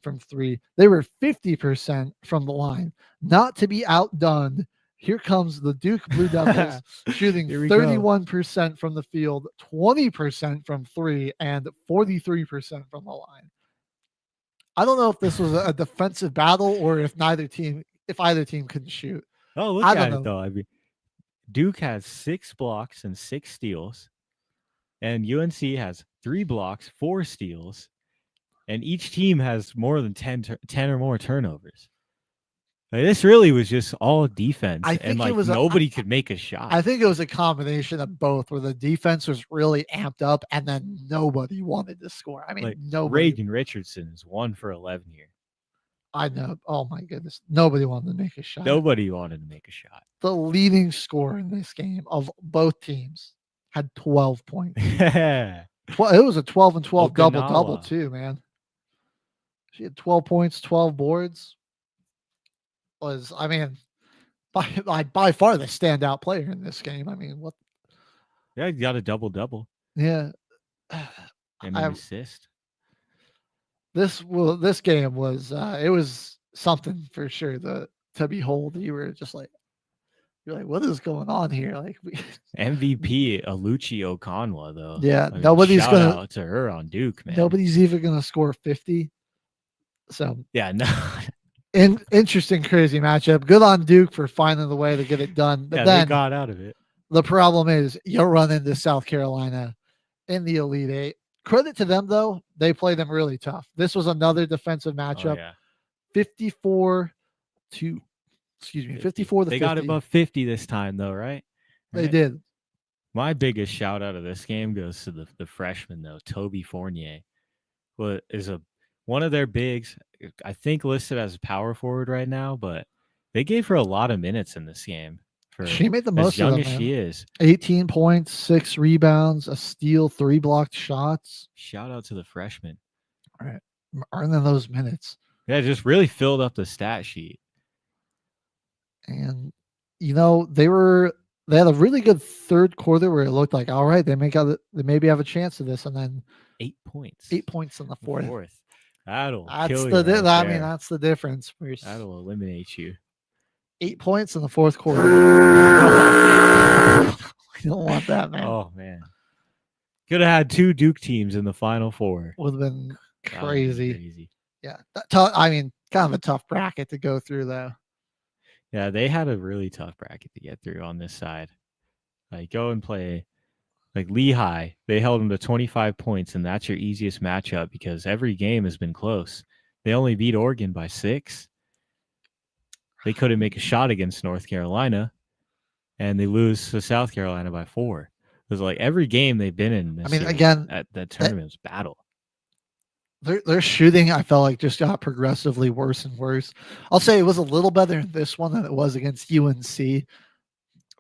from 3. They were 50% from the line. Not to be outdone, here comes the Duke Blue Devils shooting 31% from the field, 20% from 3, and 43% from the line. I don't know if this was a defensive battle or if either team couldn't shoot. Oh, look at it though. I mean, Duke has 6 blocks and 6 steals, and UNC has 3 blocks, 4 steals, and each team has more than 10 or more turnovers. Like, this really was just all defense, and like nobody could make a shot. I think it was a combination of both, where the defense was really amped up, and then nobody wanted to score. I mean, like, nobody. Reagan Richardson is 1 for 11 here. I know. Oh my goodness, nobody wanted to make a shot. Nobody wanted to make a shot. The leading scorer in this game of both teams had 12 points. Yeah. It was a 12 and 12 double too, man. She had 12 points, 12 boards. I mean, by far the standout player in this game. I mean, what? Yeah, he got a double. Yeah. And an assist. This game was it was something for sure to behold. You were just like, You're like, what is going on here? Like, MVP Aluchi Okanwa though. Yeah, I mean, nobody's shout gonna out to her on Duke, man. nobody's even gonna score 50. So Yeah, no. interesting, crazy matchup. Good on Duke for finding the way to get it done. But Yeah, then they got out of it. the problem is you'll run into South Carolina in the Elite Eight. Credit to them though, they played them really tough. This was another defensive Oh, matchup. yeah. 54 to 50. They got above 50 this time though, right? They Right? did. My biggest shout out of this game goes to the freshman though, Toby Fournier, who is one of their bigs. I think listed as a power forward right now, but they gave her a lot of minutes in this game. For She made the as most of young them, as man. she is. 18 points, 6 rebounds, a steal, 3 blocked shots. Shout out to the freshman. All right. Earning those minutes. Yeah, just really filled up the stat sheet. And they had a really good third quarter where it looked like, all right, they maybe have a chance of this, and then 8 points. 8 points in the fourth. That'll That's kill the you. Right there. that's the difference. That'll eliminate you. 8 points in the fourth quarter. We don't want that, man. Oh man, could have had 2 Duke teams in the Final Four. Would have been That would've been crazy. crazy. Yeah, kind of a tough bracket to go through, though. Yeah, they had a really tough bracket to get through on this side. Like, go and play like Lehigh. They held them to 25 points, and that's your easiest matchup because every game has been close. They only beat Oregon by 6. They couldn't make a shot against North Carolina, and they lose to South Carolina by 4. It was like every game they've been in. This year again, at that tournament was battle. Their shooting, I felt like, just got progressively worse and worse. I'll say it was a little better in this one than it was against UNC.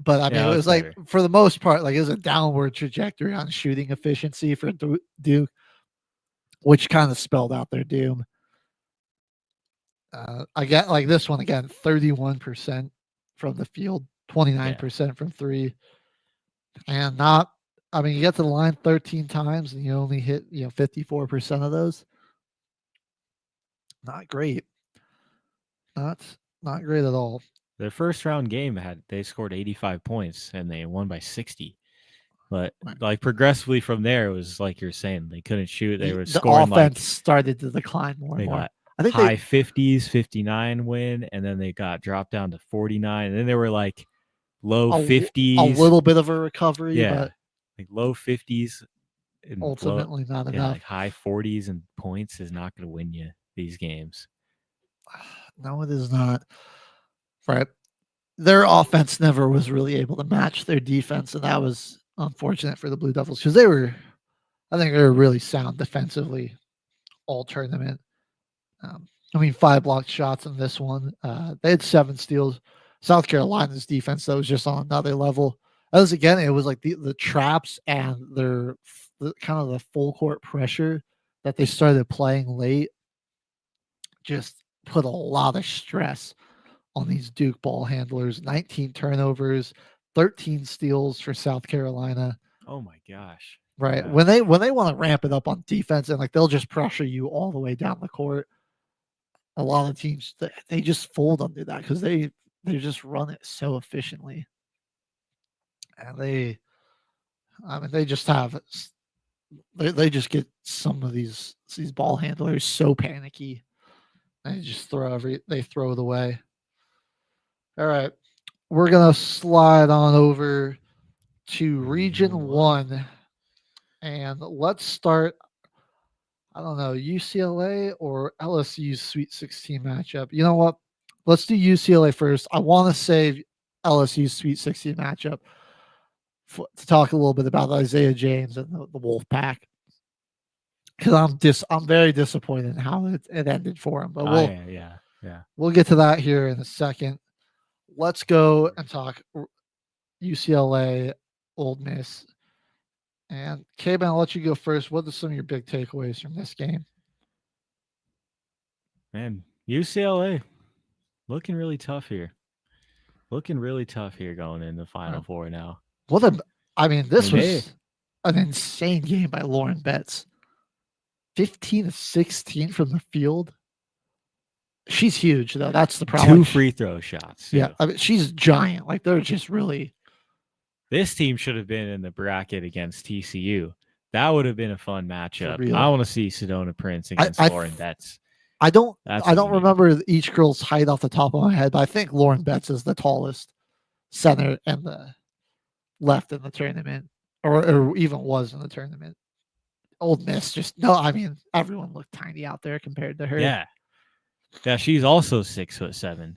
But I mean, Yeah, it it was was like, better. for the most part, like it was a downward trajectory on shooting efficiency for Duke, which kind of spelled out their doom. I get like this one again, 31% from the field, 29% from 3. And you get to the line 13 times and you only hit 54% of those. Not great. Not great at all. Their first round game they scored 85 points and they won by 60. But like progressively from there, it was like you're saying, they couldn't shoot. They were The scoring offense like started to decline more they and more. got I think high 50s, 59 win, and then they got dropped down to 49. And then they were like low 50s. A little bit of a recovery, yeah, but like low 50s. And ultimately not yeah, enough. like high 40s and points is not going to win you these games. No, it is not. Right. Their offense never was really able to match their defense, and that was unfortunate for the Blue Devils because I think they were really sound defensively all tournament. 5 blocked shots in this one. They had 7 steals. South Carolina's defense, though, was just on another level. It was like the traps and the kind of the full court pressure that they started playing late just put a lot of stress on these Duke ball handlers. 19 turnovers, 13 steals for South Carolina. Oh my gosh. Right. Yeah. When they want to ramp it up on defense and like they'll just pressure you all the way down the court. A lot of teams they just fold under that because they just run it so efficiently. And they just have they just get some of these ball handlers so panicky. They just throw it away. All right. We're gonna slide on over to Region 1. And let's start, I don't know, UCLA or LSU's Sweet 16 matchup. You know what? Let's do UCLA first. I want to save LSU's Sweet 16 matchup to talk a little bit about Isaiah James and the Wolfpack. Because I'm very disappointed in how it ended for him. But we'll get to that here in a second. Let's go and talk UCLA, Ole Miss. And K-Ben, I'll let you go first. What are some of your big takeaways from this game? Man, UCLA looking really tough here. Going in the Final Four now. This was an insane game by Lauren Betts. 15 of 16 from the field. She's huge though. That's the problem. 2 free throw shots. Yeah, too. I mean, she's giant. Like they're just really. This team should have been in the bracket against TCU. That would have been a fun matchup. real. I want to see Sedona Prince against Lauren Betts. I don't That's I don't what we need. remember each girl's height off the top of my head, but I think Lauren Betts is the tallest center and the left in the tournament, or even was in the tournament. Old Miss just no. I mean, everyone looked tiny out there compared to her. Yeah. Yeah, she's also 6'7".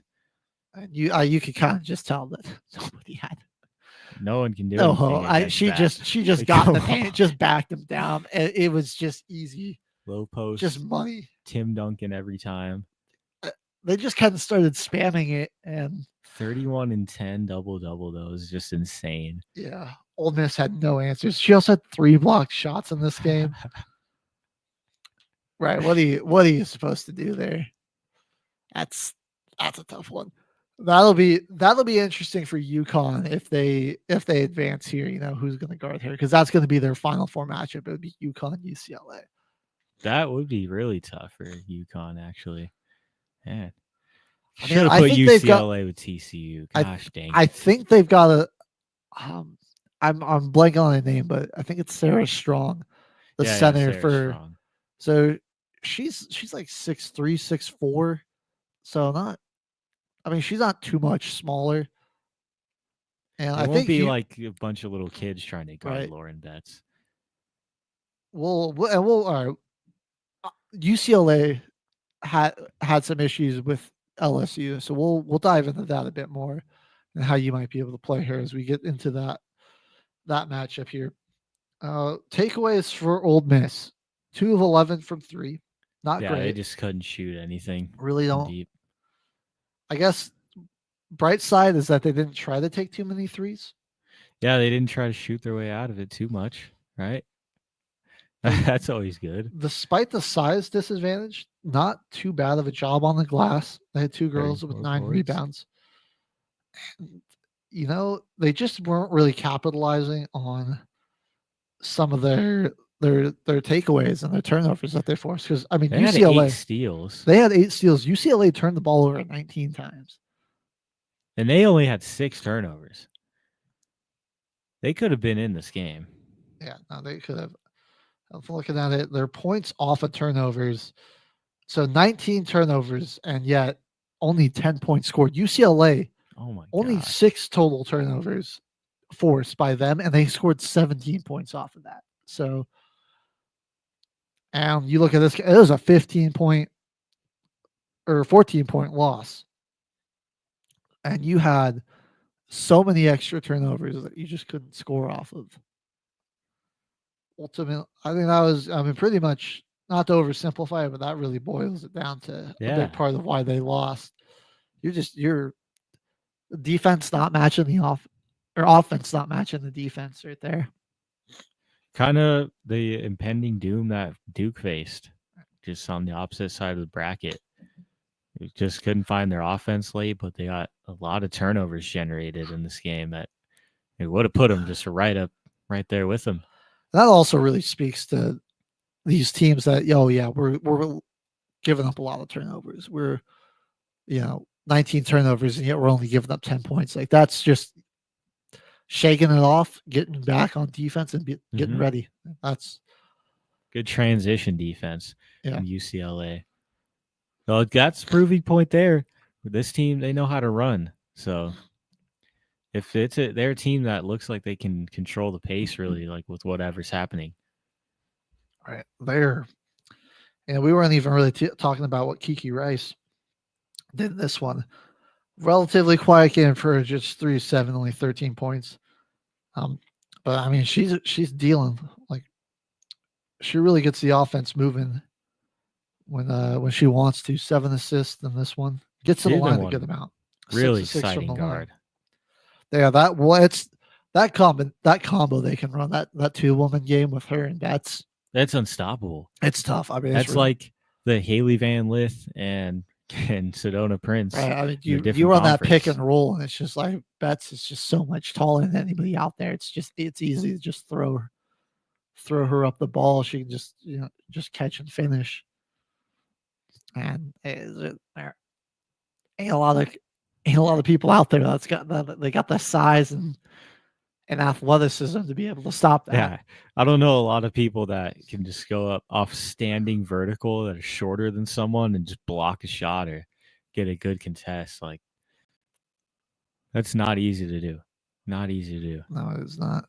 And you could kind of just tell that nobody had. No one can do No, anything. she against that. just Like, got in the come paint, on. just backed him down. And it was just easy, Low post. just money. Tim Duncan every time. They just kind of started spamming it, and 31 and 10 double-double, though, is just insane. yeah, Ole Miss had no answers. She also had 3 blocked shots in this game. Right. What are you supposed to do there? That's a tough one. That'll be interesting for UConn if they advance here. You know who's going to guard her, because that's going to be their Final Four matchup. It would be UConn UCLA. That would be really tough for UConn, actually. Man. I Should mean, have I put think they've got- UCLA with TCU. Gosh dang. I think they've got a. I'm blanking on the name, but I think it's Sarah Strong, the center Sarah for. Strong. So she's like 6'3", 6'4", so not. I mean, she's not too much smaller. And It I won't think be like a bunch of little kids trying to guard Right. Lauren Betts. we'll all right. UCLA had some issues with LSU, so we'll dive into that a bit more and how you might be able to play her as we get into that matchup here. Takeaways for Old Miss: 2 of 11 from 3, not Yeah, they great. just couldn't shoot anything. Really from don't. Deep. I guess bright side is that they didn't try to take too many threes. Yeah, they didn't try to shoot their way out of it too much, right? That's always good. Despite the size disadvantage, not too bad of a job on the glass. They had 2 girls with 34 9 boards. rebounds. And, you know, they just weren't really capitalizing on some of their takeaways and their turnovers that they forced. Because I mean, They had UCLA 8 steals, they had 8 steals. UCLA turned the ball over 19 times. and they only had 6 turnovers. They could have been in this game. Yeah, no, they could have. I'm looking at it. Their points off of turnovers. So 19 turnovers, and yet only 10 points scored. UCLA, Oh my only gosh. 6 total turnovers forced by them, and they scored 17 points off of that. So, and you look at this, it was a 15-point or 14-point loss. And you had so many extra turnovers that you just couldn't score off of. Ultimately, I think that was, I mean, pretty much, not to oversimplify it, but that really boils it down to a Yeah. big part of why they lost. Your defense not matching the offense not matching the defense right there. Kind of the impending doom that Duke faced, just on the opposite side of the bracket. They just couldn't find their offense late, but they got a lot of turnovers generated in this game that it would have put them just right there with them. That also really speaks to these teams that, we're giving up a lot of turnovers. We're, 19 turnovers, and yet we're only giving up 10 points. Like, that's just shaking it off, getting back on defense, and getting Mhm. ready. That's Good transition defense Yeah. from UCLA. Well, that's a proving point there. This team, they know how to run. So if they're a team that looks like they can control the pace really, like with whatever's happening. right there. And we weren't even really talking about what Kiki Rice did in this one. Relatively quiet game for her, just 3-7, only 13 points. But I mean, she's dealing. Like, she really gets the offense moving when she wants to. 7 assists in this one. Gets to the She's been line a one good amount. 6 Really of 6 from exciting the line. guard. Yeah, it's that combo they can run, that 2-woman game with her, and that's unstoppable. it's tough. I mean, That's like the Haley Van Lith and Sedona Prince. right. I mean, in a you different run that pick conference. and roll, and it's just like Betts is just so much taller than anybody out there. It's easy to just throw her up the ball. She can just catch and finish. and there ain't a lot of people out there that's got they got the size and athleticism to be able to stop that. Yeah, I don't know a lot of people that can just go up off standing vertical that are shorter than someone and just block a shot or get a good contest. Like, that's not easy to do. Not easy to do. No, it's not.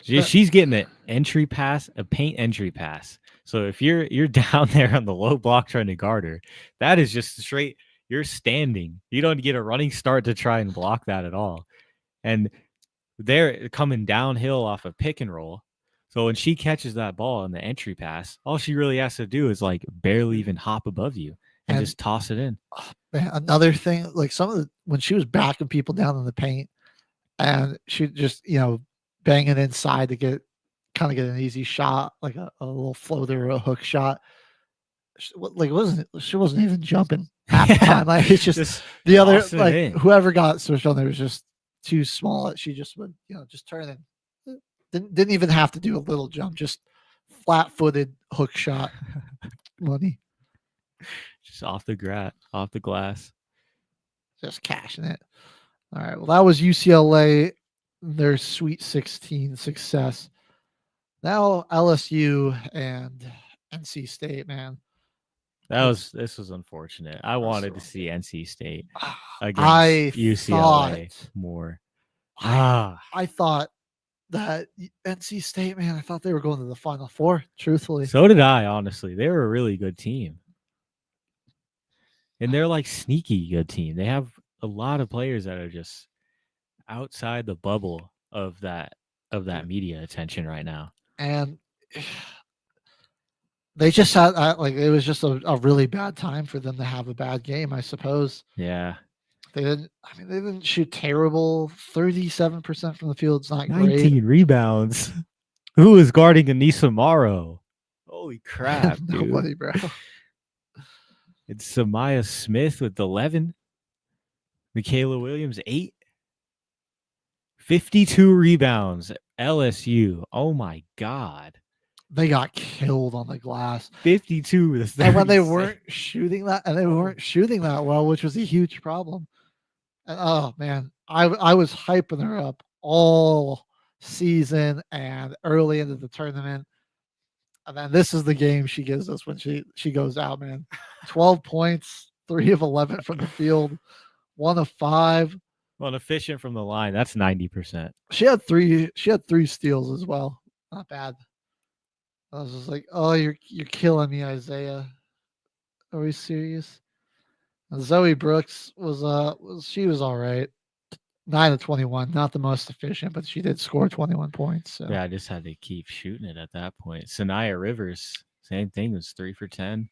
She's getting an entry pass, a paint entry pass. So if you're down there on the low block trying to guard her, that is just straight. You're standing. You don't get a running start to try and block that at all. And they're coming downhill off a pick and roll. So when she catches that ball in the entry pass, all she really has to do is like barely even hop above you and just toss it in. Man, another thing, like when she was backing people down in the paint and she just, bang it inside to get an easy shot, like a little floater or a hook shot. She wasn't even jumping half the time. Like it's just the other, like whoever got switched on there was just too small. She just would, just turn in. Didn't even have to do a little jump, just flat-footed hook shot. Money. Just off the glass. Just cashing it. All right. Well, that was UCLA, their Sweet 16 success. Now LSU and NC State, man. This was unfortunate. I wanted to see NC State against UCLA more. I thought that NC State, man, I thought they were going to the Final Four, truthfully. So did I, honestly. They were a really good team. And they're like sneaky good team. They have a lot of players that are just outside the bubble of that media attention right now. And they just had it was just a really bad time for them to have a bad game, I suppose. Yeah. They didn't shoot terrible. 37% from the field. It's not 19 great. rebounds. Who is guarding Anissa Morrow? Holy crap, dude. Nobody, bro. It's Samaya Smith with 11. Michaela Williams, 8. 52 rebounds. LSU. Oh, my God. They got killed on the glass. 52 to 36. And when they weren't shooting that well, which was a huge problem. And, oh, man, I was hyping her up all season and early into the tournament. And then this is the game she gives us when she goes out, man. 12 points, 3 of 11 from the field, 1 of 5. Well, efficient from the line. That's 90%. She had 3 steals as well. Not bad. I was just like, oh, you're killing me, Isaiah. Are we serious? And Zoe Brooks was all right. 9 of 21, not the most efficient, but she did score 21 points. So. Yeah, I just had to keep shooting it at that point. Sanaya Rivers, same thing, was 3 for 10.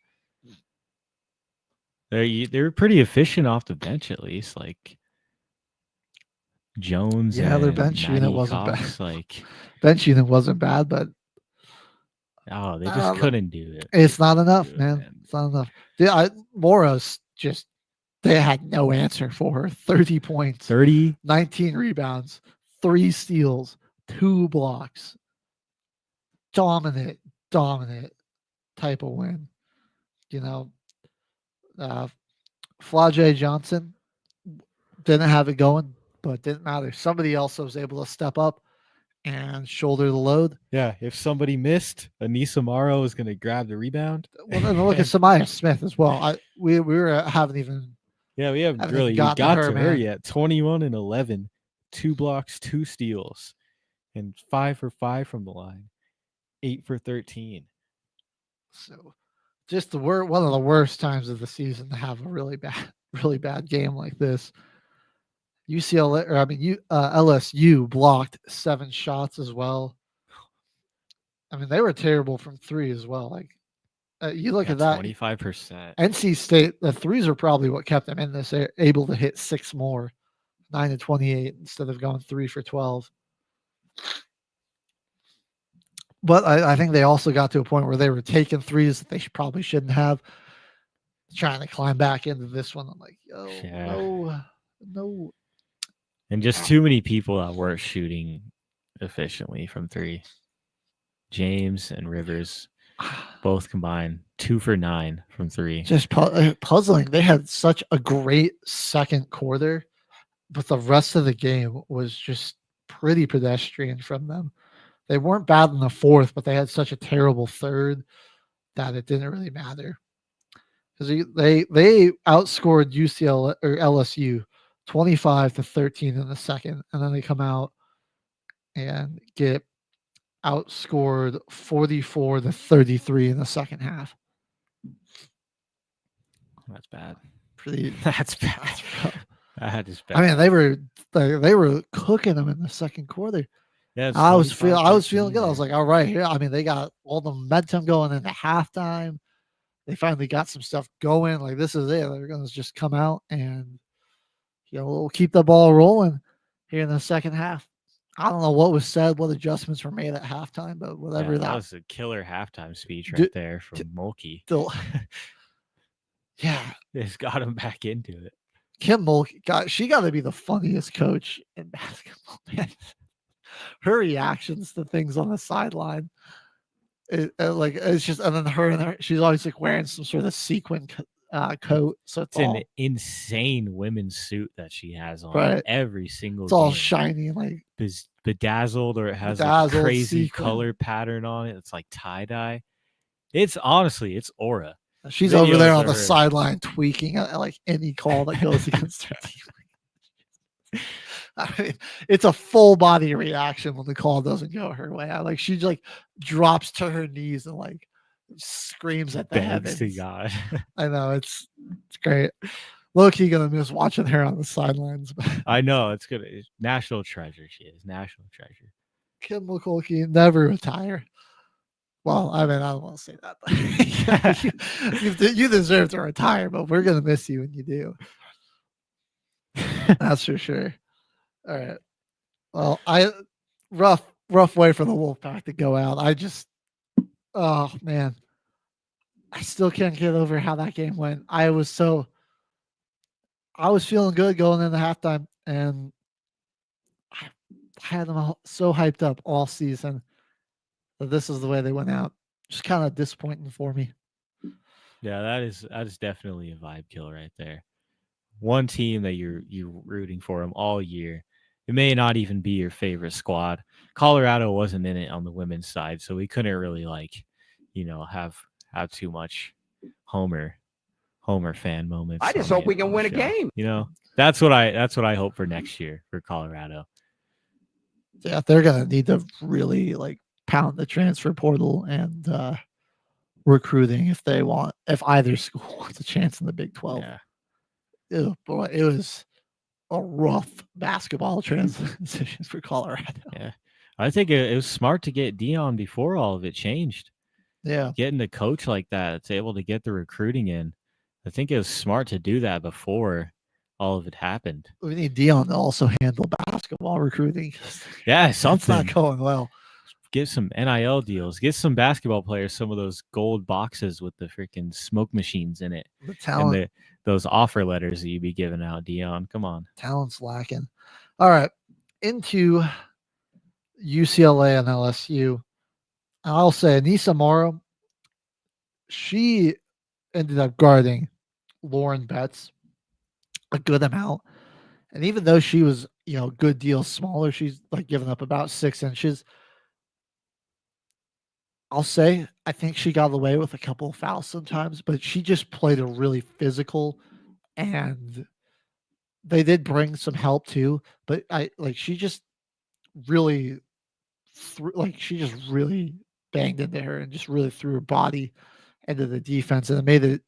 They were pretty efficient off the bench, at least. Like Jones, yeah, their bench unit wasn't bad. Bench unit wasn't bad, but they just couldn't do it. It's not enough, man. It's not enough. Moros just. They had no answer for her. 30 points, 19 rebounds, 3 steals, 2 blocks. Dominant type of win. Flau'jae Johnson didn't have it going, but it didn't matter. Somebody else was able to step up and shoulder the load. Yeah, if somebody missed, Anissa Morrow is going to grab the rebound. Well, then look at Samaya Smith as well. We haven't even. Yeah, we haven't really got to her yet. 21 and 11, 2 blocks, 2 steals, and 5 for 5 from the line, 8 for 13. So, just one of the worst times of the season to have a really bad game like this. LSU blocked 7 shots as well. I mean, they were terrible from 3 as well. Like. You look at that 25%. NC State, the threes are probably what kept them in this, able to hit 6 more, 9 to 28 instead of going 3 for 12. But I think they also got to a point where they were taking threes that they probably shouldn't have, trying to climb back into this one. I'm like, no. And just too many people that weren't shooting efficiently from 3. James and Rivers. Both combined 2 for 9 from 3. Just puzzling. They had such a great second quarter, but the rest of the game was just pretty pedestrian from them. They weren't bad in the fourth, but they had such a terrible third that it didn't really matter. Because they outscored UCLA or LSU 25-13 in the second, and then they come out and get outscored 44-33 in the second half. That's bad. Pretty. That's bad. That is bad. I mean, they were cooking them in the second quarter. Yeah, I was feeling good. I was like, all right, here. I mean, they got all the momentum going into halftime. They finally got some stuff going. Like, this is it. They're going to just come out and, we'll keep the ball rolling here in the second half. I don't know what was said, what adjustments were made at halftime, but whatever that was a killer halftime speech right there from Mulkey. Yeah, it's got him back into it. Kim Mulkey, she got to be the funniest coach in basketball. Man. Her reactions to things on the sideline, it's just, and then she's always like wearing some sort of sequin coat. So it's an insane women's suit that she has on right. every single. It's all shiny, like bedazzled, or it has a crazy color pattern on it. It's like tie dye. It's honestly, it's aura. She's over there on the sideline tweaking at like any call that goes against her team. I mean, it's a full body reaction when the call doesn't go her way. She like drops to her knees and like screams at the heavens. To God. I know it's great. Low-key gonna miss watching her on the sidelines. I know it's good. National treasure. She is national treasure. Kim Mulkey never retire. Well, I mean, I don't want to say that, but you deserve to retire, but we're gonna miss you when you do. That's for sure. All right. Well, rough way for the Wolfpack to go out. Oh man, I still can't get over how that game went. I was feeling good going into halftime, and I had them so hyped up all season. This is the way they went out. Just kind of disappointing for me. Yeah, that is definitely a vibe killer right there. One team that you're rooting for them all year. It may not even be your favorite squad. Colorado wasn't in it on the women's side, so we couldn't really have too much Homer fan moments. I just hope we can win a game. That's what I hope for next year for Colorado. Yeah, they're gonna need to really pound the transfer portal and recruiting if either school wants a chance in the Big 12. Yeah. Ew, boy, it was a rough basketball transition for Colorado. Yeah, I think it was smart to get Dion before all of it changed. Yeah, getting a coach like that that's able to get the recruiting in. I think it was smart to do that before all of it happened. We need Dion to also handle basketball recruiting. Yeah, something. It's not going well. Get some NIL deals. Get some basketball players some of those gold boxes with the freaking smoke machines in it. The talent. And those offer letters that you be giving out, Dion. Come on. Talent's lacking. All right. Into UCLA and LSU. I'll say Anissa Morrow, she ended up guarding Lauren Betts a good amount. And even though she was, good deal smaller, she's giving up about 6 inches. I'll say I think she got away with a couple of fouls sometimes, but she just played a really physical, and they did bring some help too. But she just really banged into her and just really threw her body into the defense, and it made it.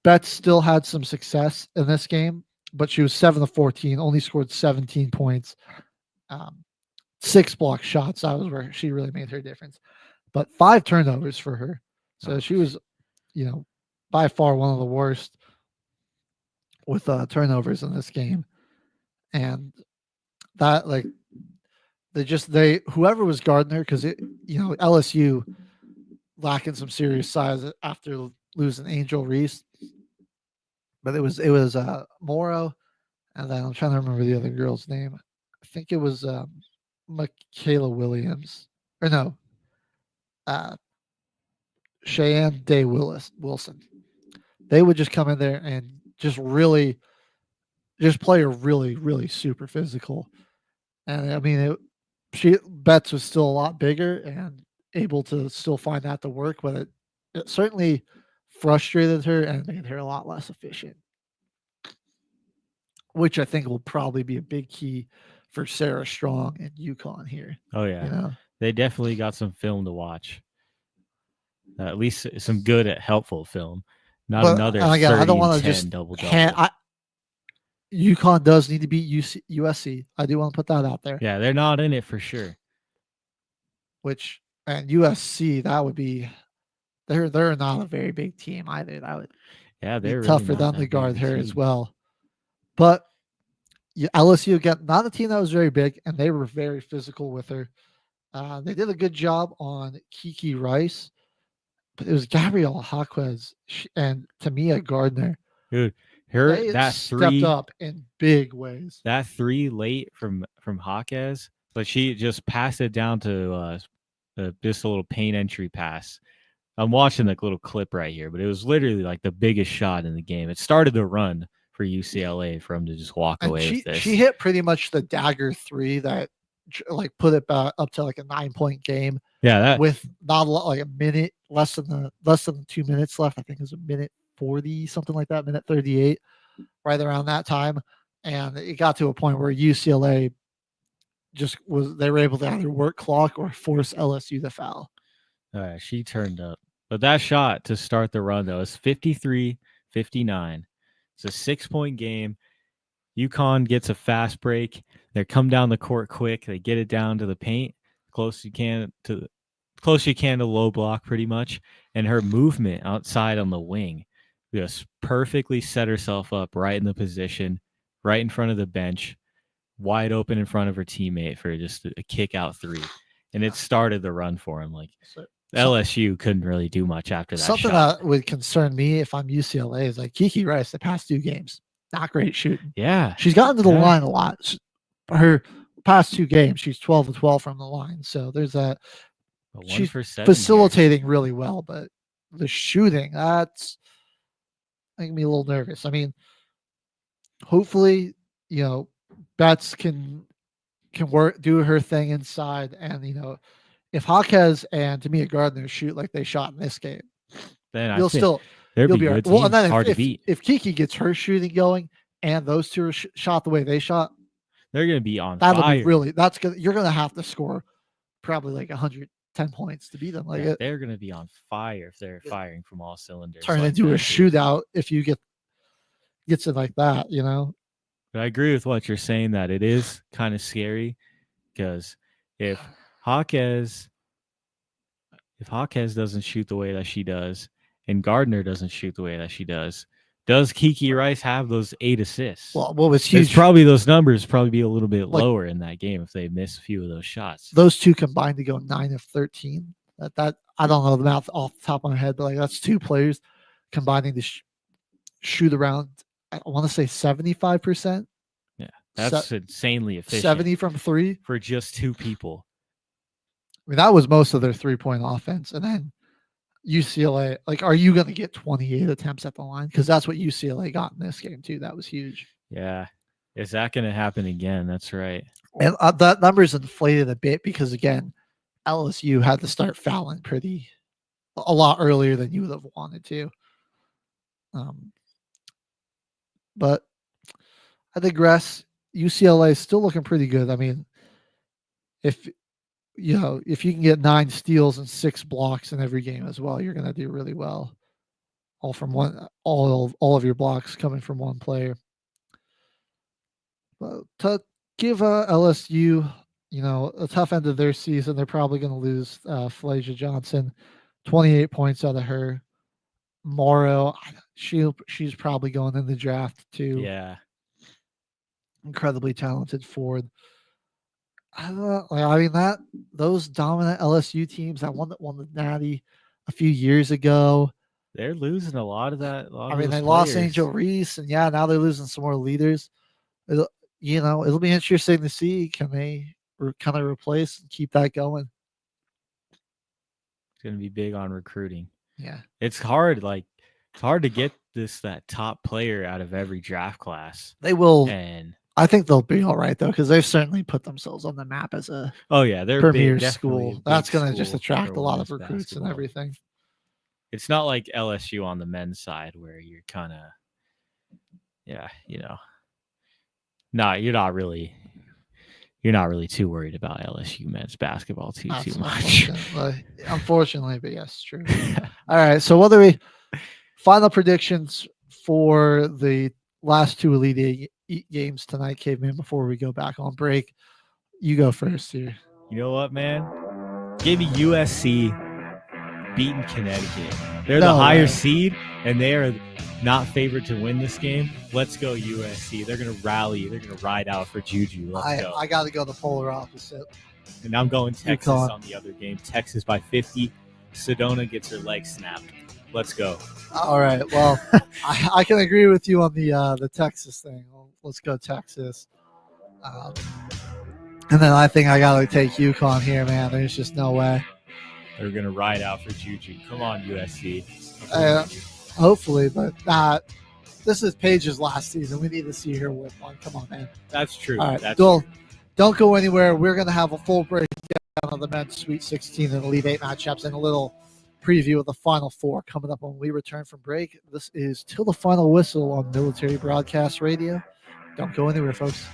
Betts still had some success in this game, but she was 7-14, only scored 17 points, 6 block shots. That was where she really made her difference. But 5 turnovers for her. So she was, by far one of the worst with turnovers in this game. And that, whoever was guarding her, because LSU lacking some serious size after losing Angel Reese. But it was Morrow, and then I'm trying to remember the other girl's name. I think it was Michaela Williams. Or no. Cheyenne Day Wilson. They would just come in there and just play a really, really super physical. And I mean, Betts was still a lot bigger and able to still find that to work, but it certainly frustrated her and made her a lot less efficient, which I think will probably be a big key for Sarah Strong and UConn here. Oh yeah, You know? they definitely got some film to watch. At least some good at helpful film. Not But, another and again, 30 I don't want and to 10 just double-double. UConn does need to beat USC. I do want to put that out there. Yeah, they're not in it for sure. And USC, that would be they're not a very big team either. That would be they're tough really for not them that to big guard of a her as team. well. But LSU, again, not a team that was very big, and they were very physical with her. They did a good job on Kiki Rice, but it was Gabrielle Jaquez and Tamia Gardner. Dude, They that stepped three up in big ways. That three late from Jaquez, but she just passed it down to just a little paint entry pass. I'm watching the little clip right here, but it was literally like the biggest shot in the game. It started the run for UCLA for him to just walk And away with this. she hit pretty much the dagger three that like put it back up to like a 9-point game. Yeah, that with not a lot, like a minute less than 2 minutes left. I think it was a minute 40, something like that, minute 38, right around that time. And it got to a point where UCLA they were able to either work clock or force LSU to foul. She turned up. But that shot to start the run, though, is 53-59. It's a 6-point game. UConn gets a fast break. They come down the court quick. They get it down to the paint, close you can to low block, pretty much. And her movement outside on the wing just perfectly set herself up right in the position, right in front of the bench, wide open in front of her teammate for just a kick out three. And it started the run for him. Like LSU couldn't really do much after that. Something shot. that would concern me if I'm UCLA is like Kiki Rice, the past 2 games, not great shooting. Yeah. She's gotten to the line a lot. Her past 2 games, she's 12 of 12 from the line. So there's that. She's facilitating really well, but the shooting, that's making me a little nervous. I mean, hopefully, Betts can do her thing inside, and if Jaquez and Tamia Gardner shoot like they shot in this game, then you'll be good right. Well, and then hard to beat. If Kiki gets her shooting going, and those two are shot the way they shot, they're going to be on that'll fire. be really. That's good. You're going to have to score probably like 110 points to beat them. Like they're going to be on fire if they're firing from all cylinders. Turn into a shootout if you gets it like that, But I agree with what you're saying, that it is kind of scary, because if Jaquez doesn't shoot the way that she does, and Gardner doesn't shoot the way that she does Kiki Rice have those 8 assists? Well, what was huge? It's probably those numbers probably be a little bit lower in that game if they miss a few of those shots. Those two combined to go 9 of 13. That I don't know the math off the top of my head, but like that's 2 players combining to shoot around. I want to say 75%. Yeah, that's insanely efficient. 70 from 3 for just 2 people. I mean, that was most of their 3-point offense, and then UCLA. Like, are you going to get 28 attempts at the line? Because that's what UCLA got in this game too. That was huge. Yeah, is that going to happen again? That's right. And that number's inflated a bit because again, LSU had to start fouling a lot earlier than you would have wanted to. But I digress. UCLA is still looking pretty good. I mean, if you can get 9 steals and 6 blocks in every game as well, you're going to do really well. All of your blocks coming from one player. But to give LSU, a tough end of their season, they're probably going to lose Flasia Johnson, 28 points out of her. Morrow, she's probably going in the draft too. Yeah, incredibly talented forward. I don't know. I mean those dominant LSU teams, that one that won the Natty a few years ago, they're losing a lot of that. They lost Angel Reese, and now they're losing some more leaders. It'll be interesting to see, can they kind of replace and keep that going. It's going to be big on recruiting. Yeah. It's hard. Like, it's hard to get that top player out of every draft class. They will. And I think they'll be all right though, because they've certainly put themselves on the map as a they're premier definitely a school. big That's going to just school attract for a lot of women's recruits and basketball. everything. It's not like LSU on the men's side where you're kind of, you're not really too worried about LSU men's basketball too much. Unfortunately, but yes, true. All right. So what are we final predictions for the last two Elite Eight games tonight, Caveman, before we go back on break? You go first here. You know what, man? Give me USC beating Connecticut. They're the higher seed, and they are not favored to win this game. Let's go USC. They're going to rally. They're going to ride out for Juju. Let's go. I got to go the polar opposite. And I'm going Texas on the other game. Texas by 50. Sedona gets her leg snapped. Let's go. All right. Well, I can agree with you on the Texas thing. Let's go Texas. And then I think I got to take UConn here, man. There's just no way. They're going to ride out for Juju. Come on, USC. Hopefully, but this is Paige's last season. We need to see her win one. Come on, man. That's true. All right. Don't go anywhere. We're going to have a full breakdown of the men's Sweet 16 and Elite 8 matchups and a little preview of the Final Four coming up when we return from break. This is Till the Final Whistle on Military Broadcast Radio. Don't go anywhere, folks.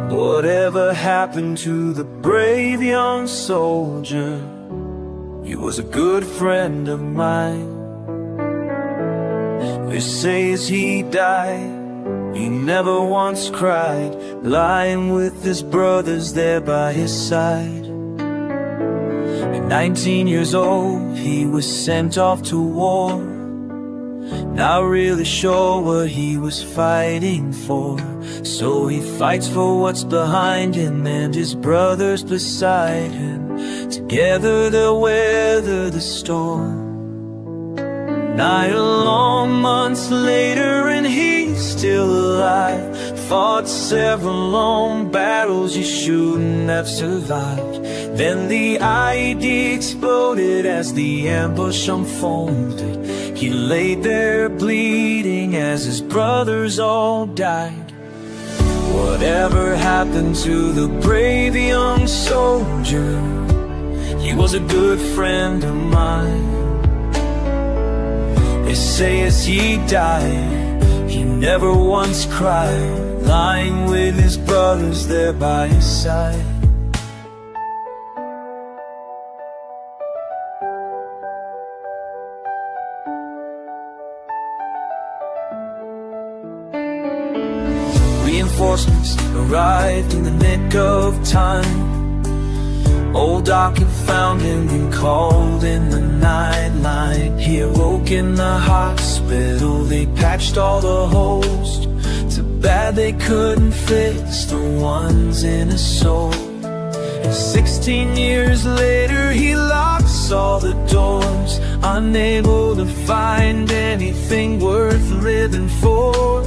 Whatever happened to the brave young soldier? He was a good friend of mine. They say as he died, he never once cried, lying with his brothers there by his side. At 19 years old, he was sent off to war, not really sure what he was fighting for. So he fights for what's behind him and his brothers beside him. Together they'll weather the storm. 9 long months later and he's still alive. Fought several long battles you shouldn't have survived. Then the IED exploded as the ambush unfolded. He laid there bleeding as his brothers all died. Whatever happened to the brave young soldier? He was a good friend of mine. They say as he died, he never once cried, lying with his brothers there by his side. Reinforcements arrived in the nick of time. Old Doc had found him and called in the nightline. He awoke in the hospital, they patched all the holes. Too bad they couldn't fix the ones in his soul. 16 years later he locks all the doors, unable to find anything worth living for.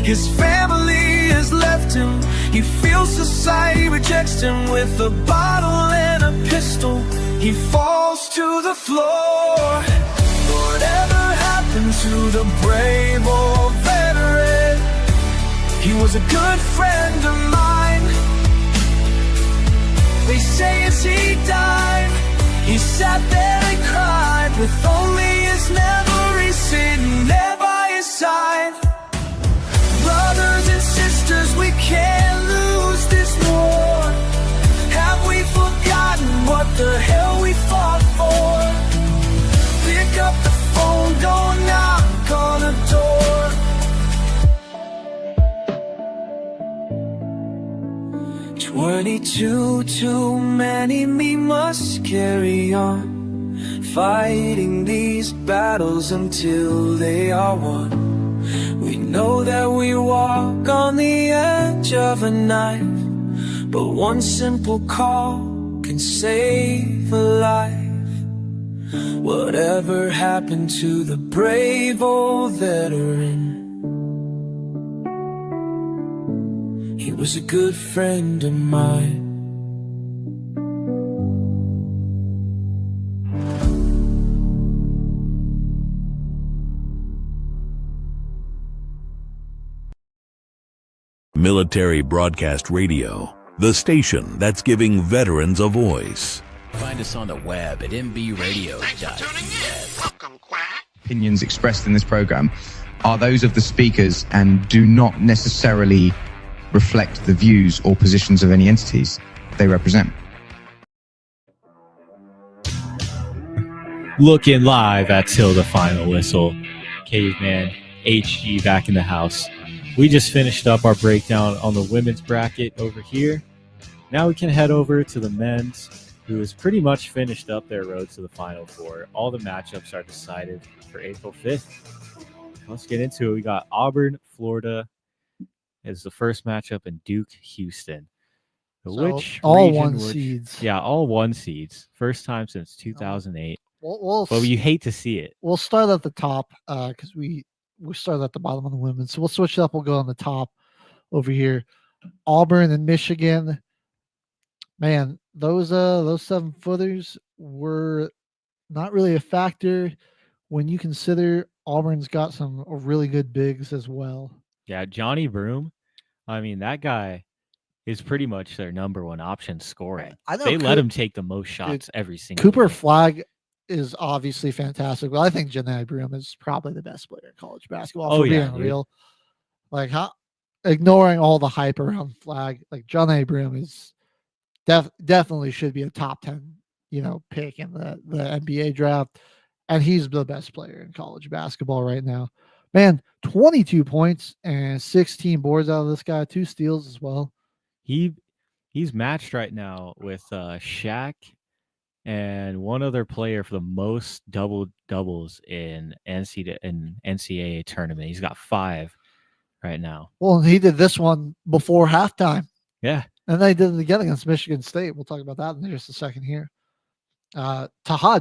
His family has left him, he feels society rejects him. With a bottle and a pistol, he falls to the floor. Whatever happened to the brave old veteran? He was a good friend of mine. They say as he died, he sat there and cried, with only his memories sitting there by his side. Brothers and sisters, we can't lose this war. Have we forgotten what the hell we fought for? Pick up the phone, go knock on the door. 22 too many, we must carry on, fighting these battles until they are won. We know that we walk on the edge of a knife, But one simple call can save a life. Whatever happened to the brave old veteran? He was a good friend of mine. Military Broadcast Radio, the station that's giving veterans a voice. Find us on the web at mbradio.net. Opinions expressed in this program are those of the speakers and do not necessarily reflect the views or positions of any entities they represent. Looking live at Till the Final Whistle. Caveman HG back in the house. We just finished up our breakdown on the women's bracket over here. Now we can head over to the men's, who has pretty much finished up their road to the Final Four. All the matchups are decided for April 5th. Let's get into it. We got Auburn, Florida as the first matchup, and Duke, Houston. So Which all region one would- seeds. Yeah, all one seeds. First time since 2008. We'll But you hate to see it. We'll start at the top because we started at the bottom on the women. So we'll switch it up. We'll go on the top over here. Auburn and Michigan. Man, those 7-footers were not really a factor when you consider Auburn's got some really good bigs as well. Yeah, Johnny Broom. I mean, that guy is pretty much their number one option scoring. I know They let Coo- him take the most shots every single Cooper game. Flag is obviously fantastic, but I think Janae Broom is probably the best player in college basketball. Oh, For yeah, being dude. real, like ignoring all the hype around Flag, like Janae Broom is definitely should be a top 10, pick in the NBA draft, and he's the best player in college basketball right now. Man, 22 points and 16 boards out of this guy, 2 steals as well. He's matched right now with Shaq and one other player for the most doubles in NCAA tournament. He's got 5 right now. Well, he did this one before halftime. Yeah. And they did it again against Michigan State. We'll talk about that in just a second here. Tahad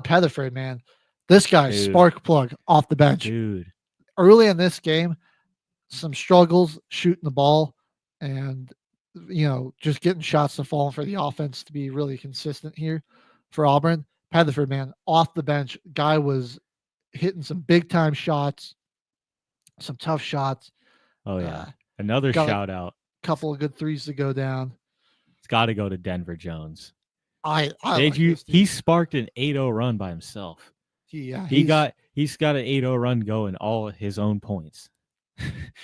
Petherford, man. This guy's Dude. spark plug off the bench. Dude. Early in this game, some struggles shooting the ball and, just getting shots to fall for the offense to be really consistent here for Auburn. Petherford, man, off the bench. Guy was hitting some big time shots, some tough shots. Oh, yeah. Another got a shout out. Couple of good threes to go down. It's got to go to Denver Jones. I Did like you? this dude. He sparked an 8-0 run by himself. He's got an 8-0 run going all his own points.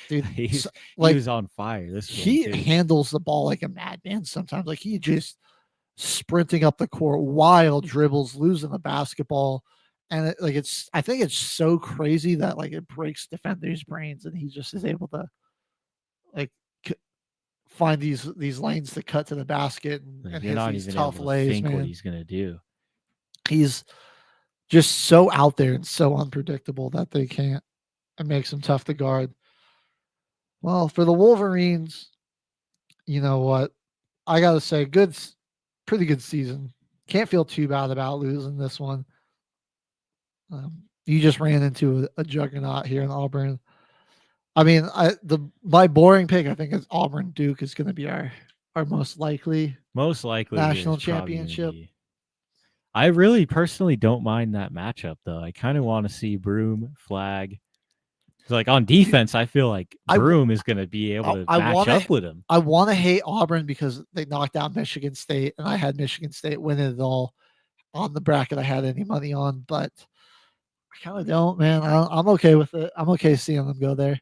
Dude, he like, was on fire. This he game, too. handles the ball like a madman sometimes. Like he just sprinting up the court, wild dribbles, losing the basketball, and I think it's so crazy that like it breaks defenders' brains, and he just is able to find these lanes to cut to the basket and You're hit not these even tough able to lays, think man. what he's gonna do. He's just so out there and so unpredictable that they can't. It makes him tough to guard. Well, for the Wolverines, you know what? I gotta say, pretty good season. Can't feel too bad about losing this one. You just ran into a juggernaut here in Auburn. I mean, my boring pick, I think, is Auburn Duke is going to be our most likely national it's probably gonna championship. be- I really personally don't mind that matchup though. I kind of want to see Broom Flag. 'Cause, like on defense, I feel like Broom is going to be able to match up with him. I want to hate Auburn because they knocked out Michigan State, and I had Michigan State winning it all on the bracket I had any money on, but I kind of don't, man. I'm okay with it. I'm okay seeing them go there.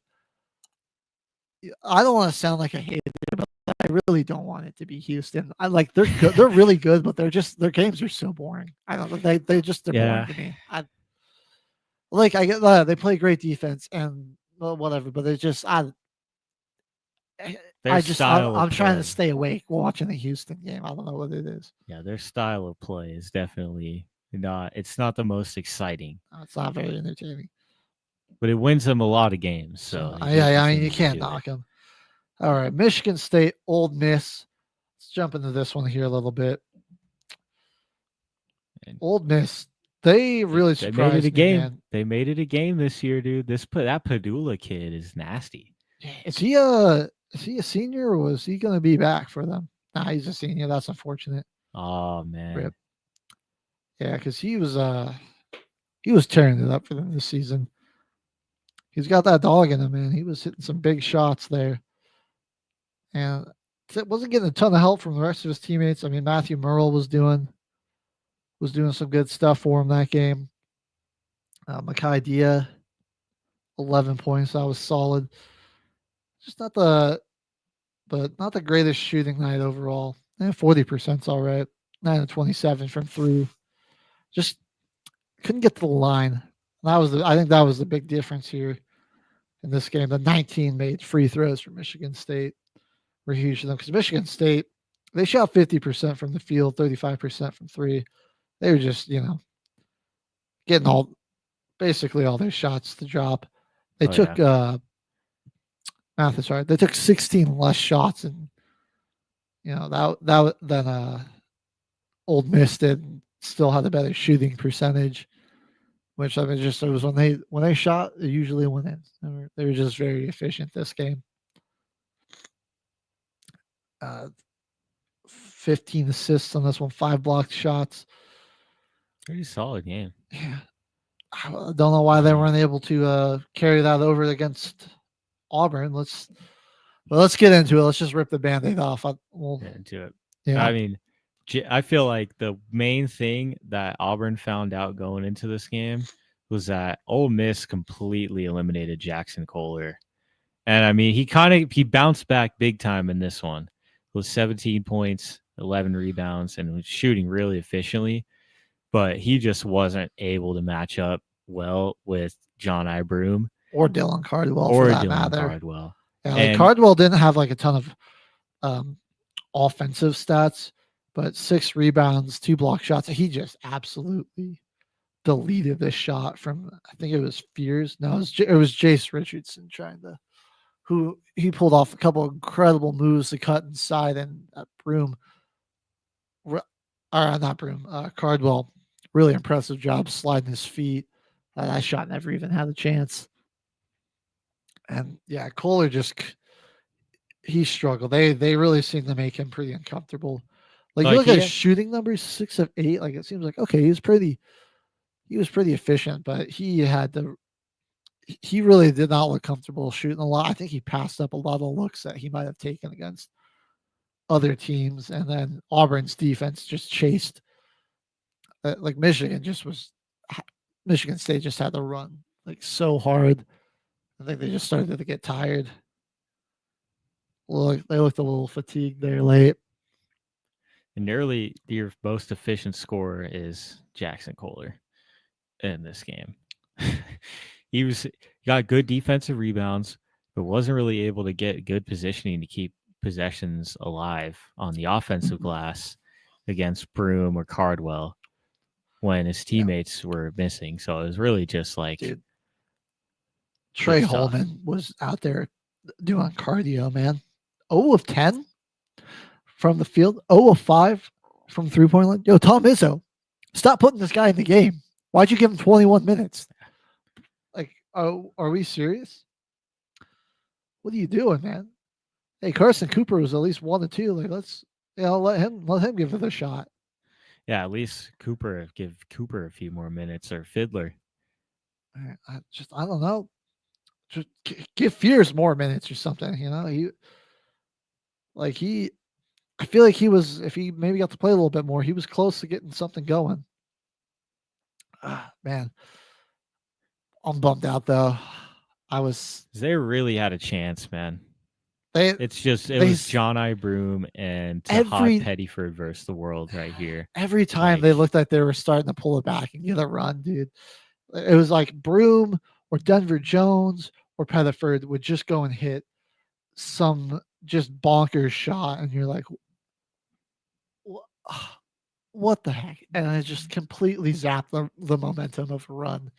I don't want to sound like a hater, but I really don't want it to be Houston. I like they're good. They're really good, but their games are so boring. I don't know. They're boring to me. I get they play great defense and whatever, but it's just I'm trying to stay awake watching the Houston game. I don't know what it is. Yeah, their style of play is definitely not. It's not the most exciting, It's not very entertaining. but it wins them a lot of games. So I mean, you can't knock them. All right, Michigan State, Old Miss. let's jump into this one here a little bit. And Old Miss, they really they surprised made it a me, game. man. They made it a game this year, dude. That Padula kid is nasty. Is he a senior or was he going to be back for them? Nah, he's a senior. That's unfortunate. Oh man. Rip. Yeah, because he was tearing it up for them this season. He's got that dog in him, man. He was hitting some big shots there. And wasn't getting a ton of help from the rest of his teammates. I mean, Matthew Murrell was doing some good stuff for him that game. Makai Dia, 11 points. That was solid. Just not the greatest shooting night overall. 40%'s all right. 9 of 27 from 3. Just couldn't get to the line. I think that was the big difference here in this game. The 19 made free throws for Michigan State were huge for them because Michigan State, they shot 50% from the field, 35% from 3. They were just, getting basically all their shots to drop. They took Mathis, right? They took 16 less shots, and that than Old Miss did. Still had a better shooting percentage, which I mean, it was when they shot, they usually went in. They were just very efficient this game. 15 assists on this one, 5 blocked shots. Pretty solid game. Yeah, I don't know why they weren't able to carry that over against Auburn. Let's get into it. Let's just rip the Band-Aid off. Get into it. Yeah. I mean, I feel like the main thing that Auburn found out going into this game was that Ole Miss completely eliminated Jackson Kohler. And I mean, he bounced back big time in this one. It was 17 points, 11 rebounds, and was shooting really efficiently. But he just wasn't able to match up well with John I. Broome. Or Dylan Cardwell, or for that Dylan matter. Cardwell. Yeah, And Cardwell didn't have like a ton of offensive stats, but 6 rebounds, 2 block shots. He just absolutely deleted this shot from, I think it was Fears. No, it was Jace Richardson who he pulled off a couple of incredible moves to cut inside, and Cardwell, really impressive job sliding his feet. That shot never even had a chance. And yeah, Kohler he struggled. They really seemed to make him pretty uncomfortable. Like you look at his shooting numbers, 6 of 8. Like it seems like okay, he was pretty efficient, but he really did not look comfortable shooting a lot. I think he passed up a lot of looks that he might have taken against other teams, and then Auburn's defense just chased. Like Michigan State just had to run like so hard. I think they just started to get tired. They looked a little fatigued there late. And early, your most efficient scorer is Jackson Kohler in this game. He got good defensive rebounds, but wasn't really able to get good positioning to keep possessions alive on the offensive glass against Broome or Cardwell when his teammates were missing. So it was really just like Trey Holman was out there doing cardio, man. 0 of 10 from the field, 0 of 5 from 3-point line. Yo, Tom Izzo, stop putting this guy in the game. Why'd you give him 21 minutes? Like, are we serious? What are you doing, man? Hey, Carson Cooper was at least 1 of 2. Like, let's let him give it a shot. Yeah, at least give Cooper a few more minutes, or Fiddler. I don't know. Just give Fears more minutes or something. I feel like he was, if he maybe got to play a little bit more, he was close to getting something going. Man, I'm bummed out though. They really had a chance, man. It was John I. Broome and Tahad Pettiford versus the world right here. Every time they looked like they were starting to pull it back and get a run, dude. It was like Broome or Denver Jones or Pettiford would just go and hit some just bonkers shot, and you're like, what the heck? And it just completely zapped the momentum of a run.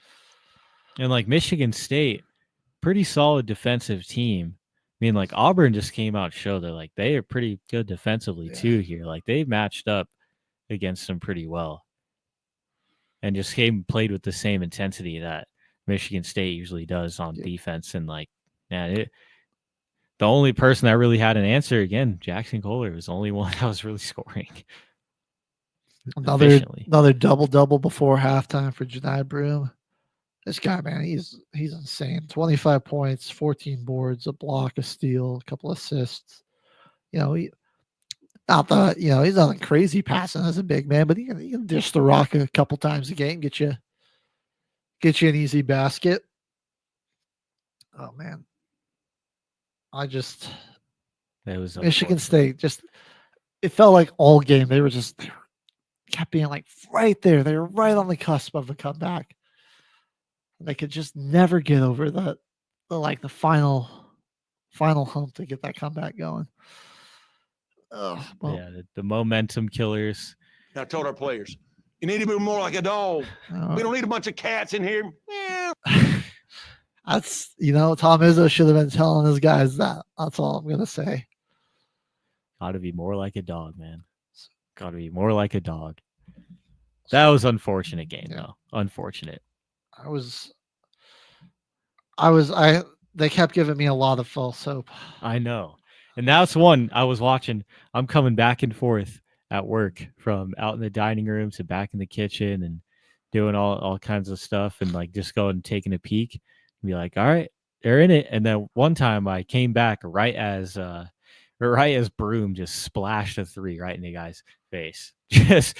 And like Michigan State, pretty solid defensive team. I mean, like Auburn just came out and showed that like they are pretty good defensively too here. Like they matched up against them pretty well, and just played with the same intensity that Michigan State usually does on defense. And like, man, the only person that really had an answer again, Jackson Kohler, was the only one that was really scoring. Another double before halftime for Janai Broom. This guy, man, he's insane. 25 points, 14 boards, a block, a steal, a couple assists. You know, he's nothing crazy passing as a big man, but he can dish the rock a couple times a game, get you an easy basket. Oh man. It was Michigan State it felt like all game they kept being like right there. They were right on the cusp of a comeback. They could just never get over the final hump to get that comeback going. The momentum killers. I told our players, you need to be more like a dog. We don't need a bunch of cats in here. That's, Tom Izzo should have been telling his guys that. That's all I'm going to say. Got to be more like a dog, man. Got to be more like a dog. That was unfortunate game, though. Unfortunate. They kept giving me a lot of false hope. I know. And that's one I was watching. I'm coming back and forth at work from out in the dining room to back in the kitchen and doing all kinds of stuff and like just going and taking a peek and be like, all right, they're in it. And then one time I came back right as Broom just splashed a three right in the guy's face. Just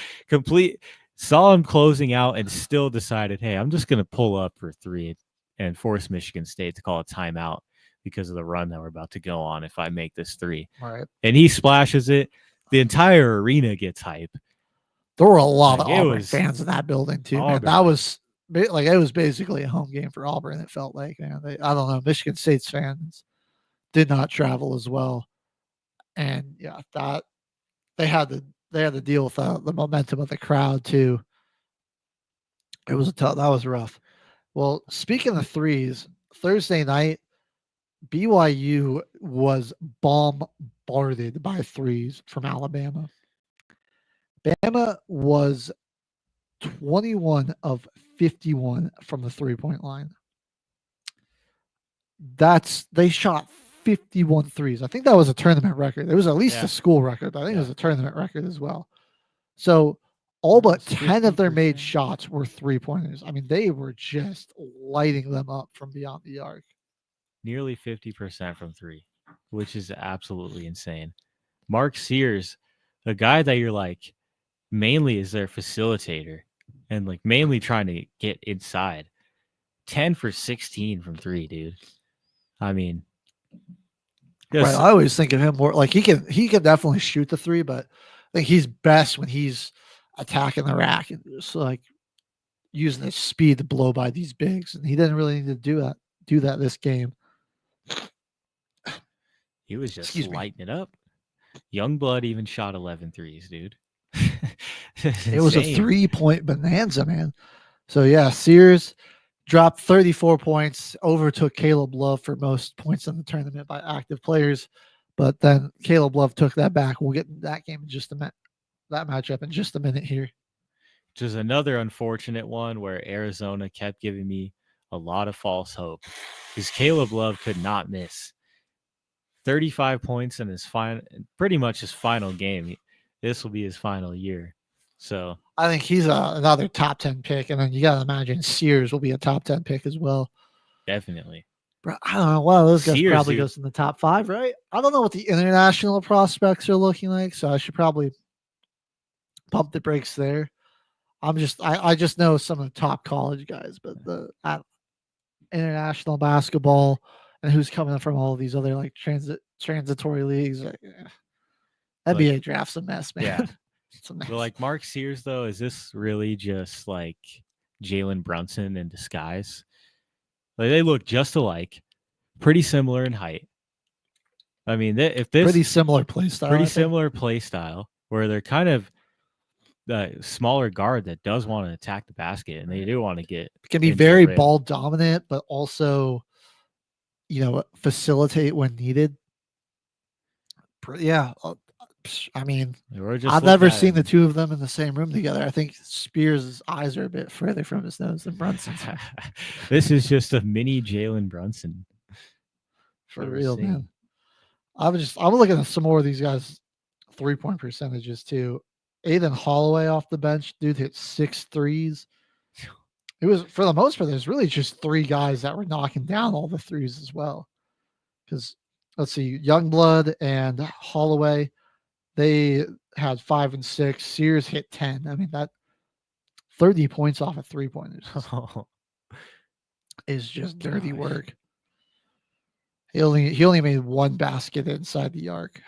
saw him closing out and still decided, hey, I'm just going to pull up for three and force Michigan State to call a timeout because of the run that we're about to go on if I make this three. Right. And he splashes it. The entire arena gets hype. There were a lot of Auburn fans in that building too. Man. That was it was basically a home game for Auburn. It felt like, man, I don't know. Michigan State's fans did not travel as well, and that they had to deal with the momentum of the crowd too. It was that was rough. Well, speaking of threes, Thursday night, BYU was bombarded by threes from Alabama. Bama was 21 of 51 from the three-point line. They shot 51 threes. I think that was a tournament record. It was at least a school record, but I think it was a tournament record as well. So all but 10 of their made shots were three-pointers. I mean, they were just lighting them up from beyond the arc. Nearly 50% from three, which is absolutely insane. Mark Sears, a guy that you're like mainly is their facilitator and like mainly trying to get inside. 10 for 16 from three, dude. I mean, right, I always think of him more like he can definitely shoot the three, but I think he's best when he's attacking the rack and just like using his speed to blow by these bigs. And he didn't really need to do that this game. He was just lighting it up. Youngblood even shot 11 threes, dude. It was a 3-point bonanza, man. So yeah, Sears dropped 34 points, overtook Caleb Love for most points in the tournament by active players. But then Caleb Love took that back. We'll get into that game in just a minute, that matchup in just a minute here. Which is another unfortunate one where Arizona kept giving me a lot of false hope because Caleb Love could not miss. 35 points in pretty much his final game. This will be his final year. So I think he's another top 10 pick. And then you got to imagine Sears will be a top 10 pick as well. Definitely. Bro, I don't know. Well, those guys probably dude. goes in the top 5, right? I don't know what the international prospects are looking like. So I should probably pump the brakes there. I just know some of the top college guys, but the international basketball and who's coming from all of these other like transitory leagues. NBA draft's a mess, man. Yeah. It's a mess. But like Mark Sears, though, is this really just like Jalen Brunson in disguise? Like they look just alike, pretty similar in height. I mean, pretty similar play style. Similar play style where they're kind of the smaller guard that does want to attack the basket and they do want to get. It can be very ball dominant, but also facilitate when needed. Yeah. I mean, I've never seen the two of them in the same room together. I think Spears' eyes are a bit further from his nose than Brunson's. This is just a mini Jalen Brunson. For real, man. I'm looking at some more of these guys' 3-point percentages too. Aiden Holloway off the bench, dude hit 6 threes. It was, for the most part, there's really just 3 guys that were knocking down all the threes as well. Because let's see, Youngblood and Holloway, they had 5 and 6. Sears hit 10. I mean, that 30 points off of 3-pointers is just dirty work. He only made 1 basket inside the arc.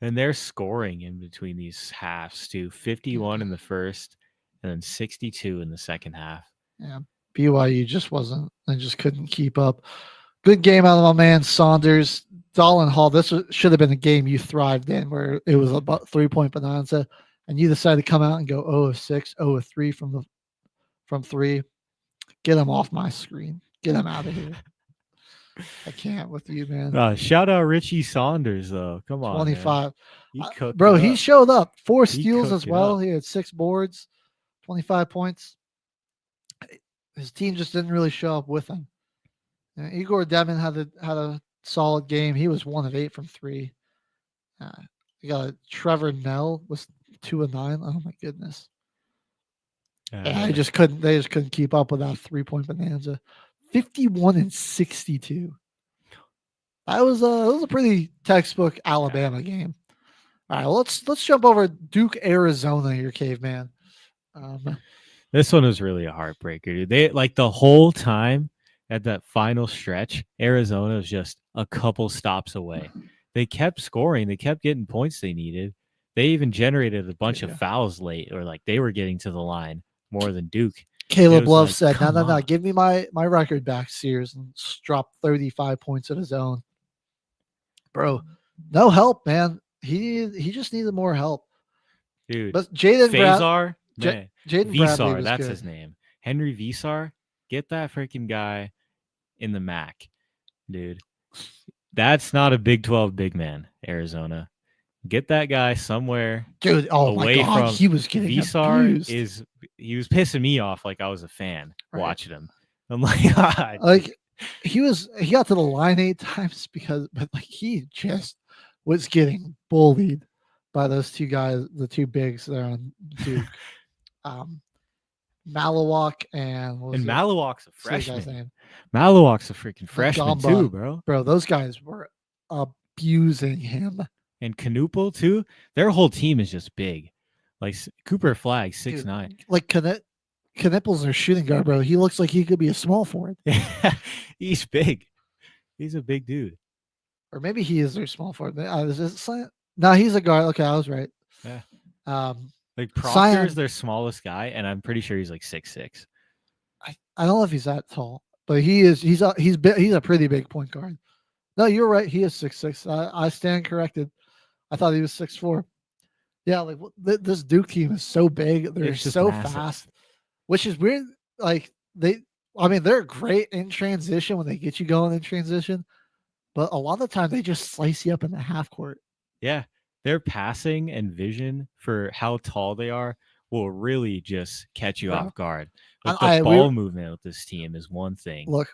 And they're scoring in between these halves too. 51 in the first and then 62 in the second half. Yeah. BYU just couldn't keep up. Good game out of my man Saunders. Dallin Hall, this should have been a game you thrived in, where it was about 3-point bonanza, and you decided to come out and go 0 of 6, 0 of 3 from 3. Get him off my screen. Get him out of here. I can't with you, man. Shout out Richie Saunders, though. Come on, 25. Bro, he showed up. 4 steals as well. He had 6 boards, 25 points. His team just didn't really show up with him. Igor Devin had a solid game. He was 1 of 8 from 3. You got Trevor Nell was 2 of 9. Oh my goodness. They just couldn't keep up with that 3-point bonanza. 51 and 62. That was a pretty textbook Alabama game. All right, let's jump over Duke, Arizona here, caveman. This one was really a heartbreaker, dude. They the whole time at that final stretch, Arizona was just a couple stops away. They kept scoring. They kept getting points they needed. They even generated a bunch of fouls late, or they were getting to the line more than Duke. Caleb Love said, no, give me my record back, Sears, and dropped 35 points of his own. Bro, no help, man. He just needed more help. Dude, but Jaden Visar, Jaden Visar, that's good. His name. Henry Visar, get that freaking guy in the MAC, dude. That's not a Big 12 big man, Arizona. Get that guy somewhere, dude. Oh away my God, from he was getting Visar. abused. He was pissing me off like I was a fan watching him. I'm like, God. He got to the line 8 times but he just was getting bullied by those 2 guys, the 2 bigs there on Duke. Malawak and Malawak's a freshman. Malawak's a freaking freshman too, bro. Bro, those guys were abusing him. And Knuppel too. Their whole team is just big. Like Cooper Flag, 6'9". Like Knuppel's their shooting guard, bro. He looks like he could be a small forward. He's big. He's a big dude. Or maybe he is their small forward. No, he's a guard. Okay, I was right. Yeah. Proctor is their smallest guy, and I'm pretty sure he's 6'6". I don't know if he's that tall, but he's a pretty big point guard. No, you're right. He is 6'6". I stand corrected. I thought he was 6'4". Yeah, this Duke team is so big. They're so fast, which is weird. They're great in transition when they get you going in transition, but a lot of the time they just slice you up in the half court. Yeah, their passing and vision for how tall they are will really just catch you off guard. But the ball movement with this team is one thing. Look,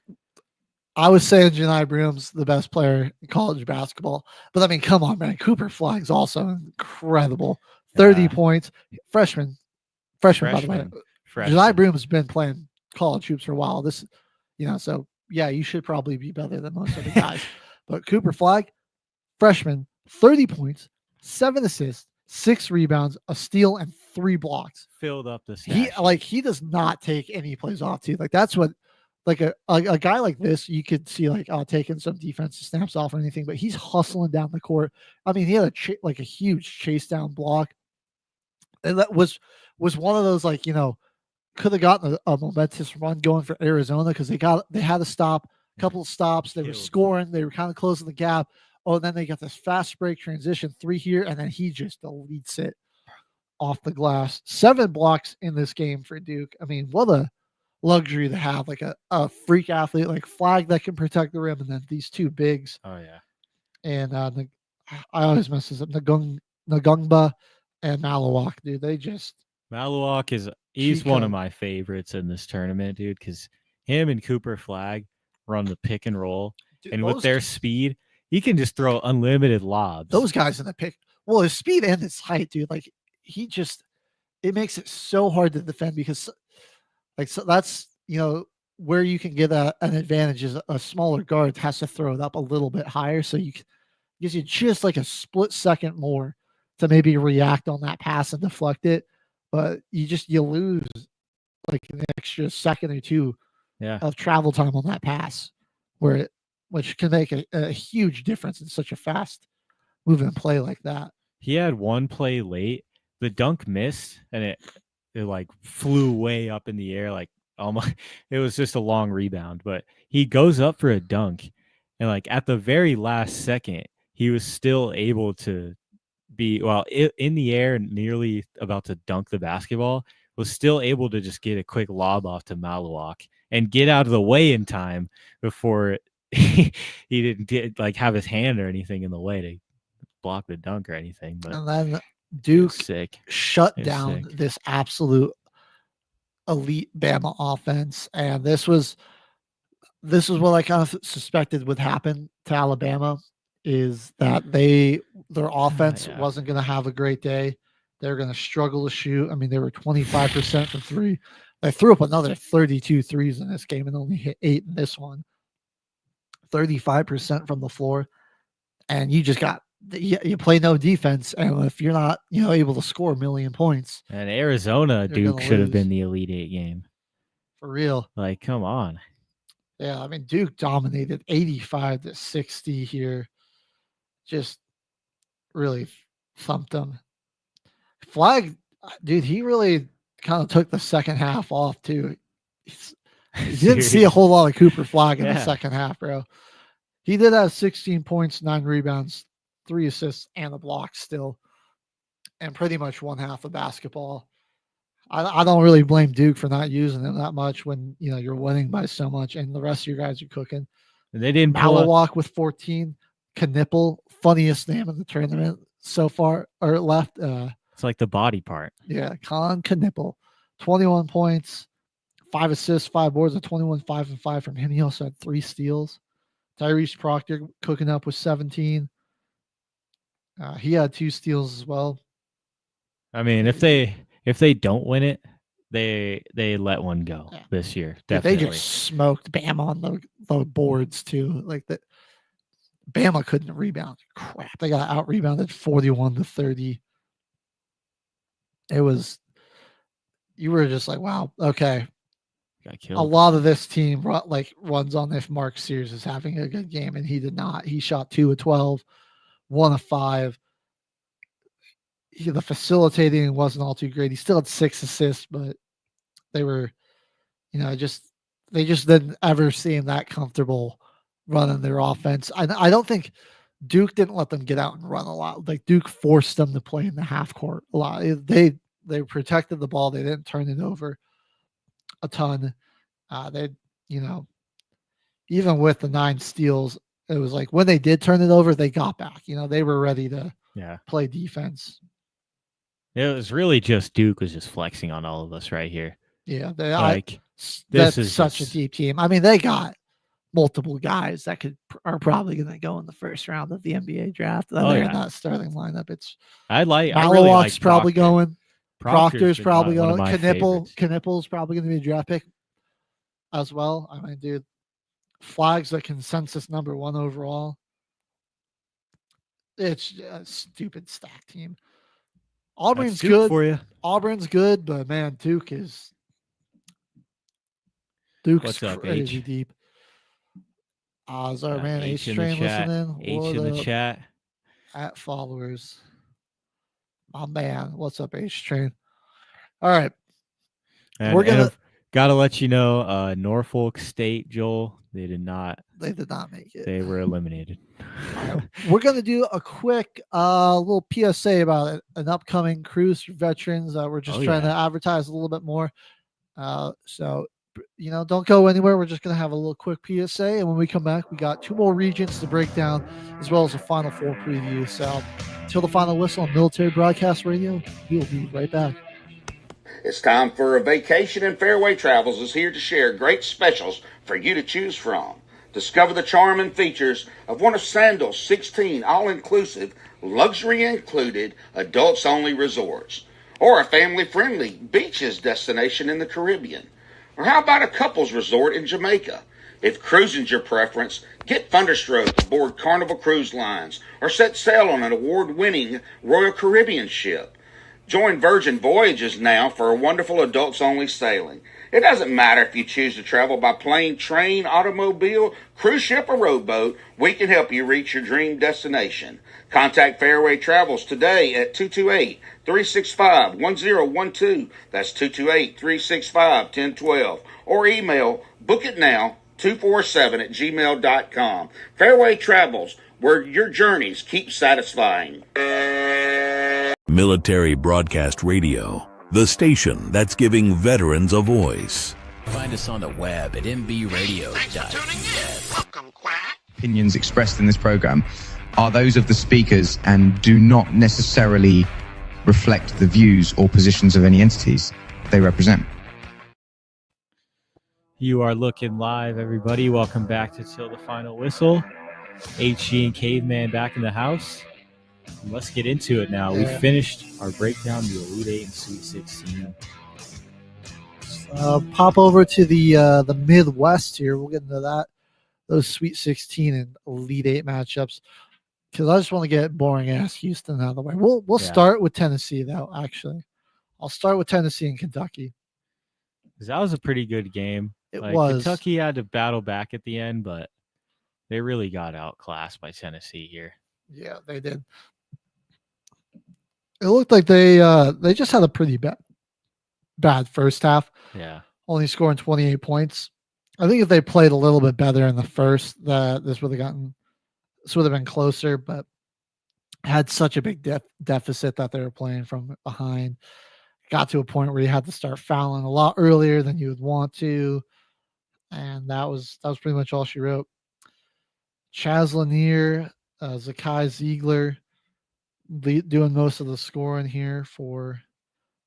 I was saying Janai Broom's the best player in college basketball, but I mean, come on, man. Cooper Flag's also incredible. 30 points. Freshman, by the way. Janai Broom's been playing college hoops for a while. So yeah, you should probably be better than most of the guys. But Cooper Flag, freshman, 30 points, 7 assists, 6 rebounds, a steal, and 3 blocks. Filled up the stat. He does not take any plays off too. That's what a guy like this, you could see taking some defensive snaps off or anything, but he's hustling down the court. I mean, he had a huge chase down block. And that was one of those could have gotten a momentous run going for Arizona because they had to stop, a couple of stops. They were scoring. They were kind of closing the gap. Oh, and then they got this fast break transition 3 here, and then he just deletes it off the glass. 7 blocks in this game for Duke. I mean, what luxury to have like a freak athlete like Flag that can protect the rim, and then these two bigs. Oh yeah. And I always mess this up. Nagungba and Malawak, dude. They just Malawak he's one of my favorites in this tournament, dude, because him and Cooper Flag run the pick and roll, dude, and with their speed, he can just throw unlimited lobs. Those guys in the pick, well, his speed and his height, dude. Like it makes it so hard to defend because, like, so that's where you can get an advantage is a smaller guard has to throw it up a little bit higher, so gives you just like a split second more to maybe react on that pass and deflect it, but you lose like an extra second or two of travel time on that pass, which can make a huge difference in such a fast moving play like that. He had one play late, the dunk missed, and it like flew way up in the air, like almost it was just a long rebound, but he goes up for a dunk, and like at the very last second, he was still able to be in the air, nearly about to dunk the basketball, was still able to just get a quick lob off to Malawak and get out of the way in time before he didn't have his hand or anything in the way to block the dunk or anything. But and then Duke shut down sick. This absolute elite Bama offense, and this was what I kind of suspected would happen to Alabama, is that their offense wasn't going to have a great day. They're going to struggle to shoot. I mean, they were 25% from three. They threw up another 32 threes in this game and only hit 8 in this one. 35% from the floor, and you play no defense, and if you're not able to score a million points, and Arizona Duke should have been the Elite Eight game for real. Like, come on. Yeah, I mean, Duke dominated 85-60 here. Just really thumped them. Flag, dude, he really kind of took the second half off too. You didn't see a whole lot of Cooper Flag in the second half, bro. He did have 16 points, 9 rebounds, 3 assists, and a block still, and pretty much one half of basketball. I don't really blame Duke for not using him that much when you're winning by so much, and the rest of your guys are cooking. And they didn't Malawak with 14. Knipple, funniest name in the tournament so far, or left. It's like the body part. Yeah, Colin Knipple, 21 points, 5 assists, 5 boards, a 21, 5 and 5 from him. He also had 3 steals. Tyrese Proctor cooking up with 17. He had 2 steals as well. I mean, if they don't win it, they let one go this year. Definitely. They just smoked Bama on the boards too. Like that, Bama couldn't rebound. Crap, they got out rebounded 41-30. It was, you were just like, wow, okay. Got killed. A lot of this team runs on if Mark Sears is having a good game, and he did not. He shot 2 of 12, 1 of 5. The facilitating wasn't all too great. He still had 6 assists, but they were, they just didn't ever seem that comfortable running their offense. I don't think Duke didn't let them get out and run a lot. Like Duke forced them to play in the half court a lot. They protected the ball. They didn't turn it over a ton. Even with the 9 steals, it was like when they did turn it over, they got back. They were ready to play defense. It was really just Duke was just flexing on all of us right here. Yeah, this is such a deep team. I mean, they got multiple guys that are probably going to go in the first round of the NBA draft. They're in that starting lineup. Malawak's probably going. Proctor's probably going. Knipple's probably going to be a draft pick as well. I mean, dude, Flag's the consensus number 1 overall. It's a stupid stack team. Auburn's good for you. Auburn's good, but man, Duke's What's up, crazy H? deep. Is our man H Train listening? H in the chat. At followers. My man, what's up, H Train? All right. And we're gonna gotta let you know, Norfolk State, Joel, they did not make it. They were eliminated. Right. We're gonna do a quick little PSA about an upcoming cruise for veterans. We're just trying to advertise a little bit more. So don't go anywhere. We're just going to have a little quick PSA. And when we come back, we got 2 more regions to break down, as well as a Final Four preview. So until the final whistle on Military Broadcast Radio, we'll be right back. It's time for a vacation, and Fairway Travels is here to share great specials for you to choose from. Discover the charm and features of one of Sandals' 16 all-inclusive, luxury included, adults-only resorts, or a family-friendly beaches destination in the Caribbean. Or how about a couples resort in Jamaica? If cruising's your preference, get Thunderstroke aboard Carnival Cruise Lines or set sail on an award-winning Royal Caribbean ship. Join Virgin Voyages now for a wonderful adults-only sailing. It doesn't matter if you choose to travel by plane, train, automobile, cruise ship, or rowboat, we can help you reach your dream destination. Contact Fairway Travels today at 228-365-1012. That's 228-365-1012. Or email bookitnow247@gmail.com. Fairway Travels, where your journeys keep satisfying. Military Broadcast Radio, the station that's giving veterans a voice. Find us on the web at mbradio.net. Opinions expressed in this program are those of the speakers and do not necessarily reflect the views or positions of any entities they represent. You are looking live, everybody. Welcome back to Till the Final Whistle. HG and Caveman back in the house. Let's get into it now. We finished our breakdown of the Elite 8 and Sweet 16. Pop over to the Midwest here. We'll get into that. Those Sweet 16 and Elite 8 matchups. Because I just want to get boring-ass Houston out of the way. We'll start with Tennessee, though, actually. I'll start with Tennessee and Kentucky. Because that was a pretty good game. It was. Kentucky had to battle back at the end, but they really got outclassed by Tennessee here. Yeah, they did. It looked like they just had a pretty bad first half. Yeah. Only scoring 28 points. I think if they played a little bit better in the first, this would have been closer, but had such a big deficit that they were playing from behind. Got to a point where you had to start fouling a lot earlier than you would want to. And that was pretty much all she wrote. Chaz Lanier, Zakai Ziegler doing most of the scoring here for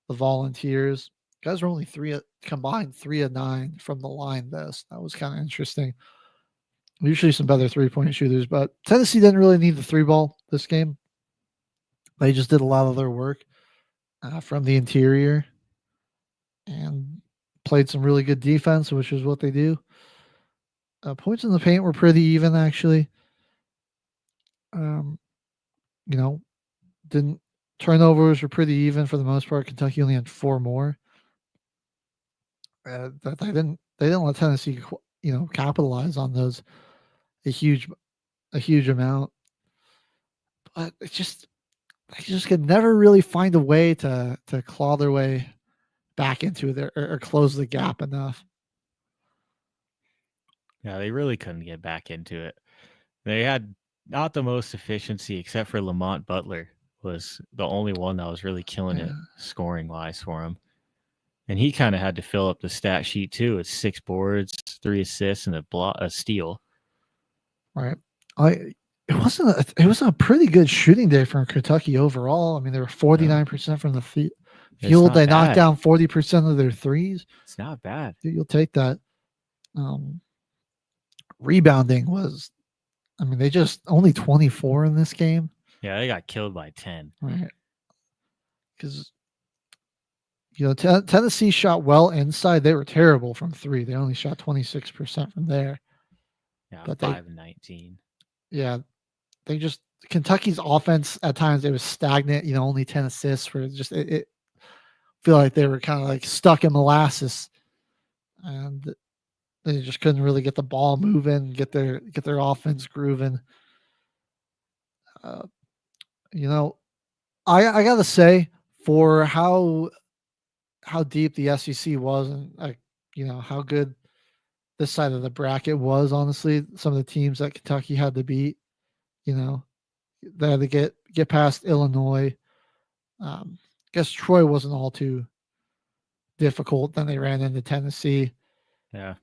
the Volunteers. Guys were only combined 3 of 9 from the line. That was kind of interesting. Usually some better 3-point shooters, but Tennessee didn't really need the 3-ball this game. They just did a lot of their work from the interior and played some really good defense, which is what they do. Points in the paint were pretty even, actually. Turnovers were pretty even for the most part. Kentucky only had 4 more. That they didn't let Tennessee, capitalize on those a huge amount. But they just could never really find a way to claw their way back into it or close the gap enough. Yeah, they really couldn't get back into it. They had not the most efficiency, except for Lamont Butler was the only one that was really killing it scoring-wise for him. And he kind of had to fill up the stat sheet, too. It's 6 boards, 3 assists, and a steal. Right. It was a pretty good shooting day from Kentucky overall. I mean, they were 49% from the field. They knocked down 40% of their threes. It's not bad. You'll take that. Rebounding was, they just only 24 in this game. Yeah, they got killed by 10. Right. Because, Tennessee shot well inside. They were terrible from 3. They only shot 26% from there. Yeah, but 5 and 19. Yeah. Kentucky's offense at times, it was stagnant, only 10 assists where it feel like they were kind of like stuck in molasses and they just couldn't really get the ball moving, get their offense grooving. I gotta say, for how deep the SEC was and how good this side of the bracket was, honestly, some of the teams that Kentucky had to beat, they had to get past Illinois. Guess Troy wasn't all too difficult. Then they ran into Tennessee. Yeah.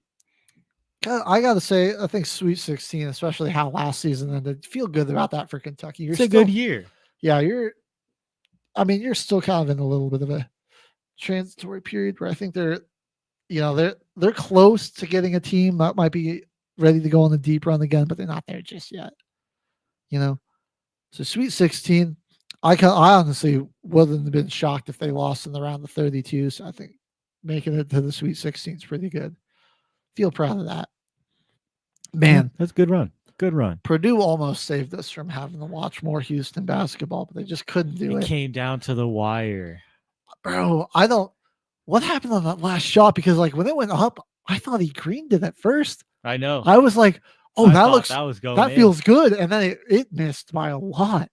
I got to say, I think Sweet 16, especially how last season ended, feel good about that for Kentucky. It's a good year. Yeah, you're still kind of in a little bit of a transitory period where I think they're close to getting a team that might be ready to go on the deep run again, but they're not there just yet. So Sweet 16, I honestly wouldn't have been shocked if they lost in the round of 32. So I think making it to the Sweet 16 is pretty good. Feel proud of that. Man, that's a good run. Good run. Purdue almost saved us from having to watch more Houston basketball, but they just couldn't do it. It came down to the wire. Bro, what happened on that last shot? Because when it went up, I thought he greened it at first. I know. I was like, oh, that feels good. And then it missed by a lot.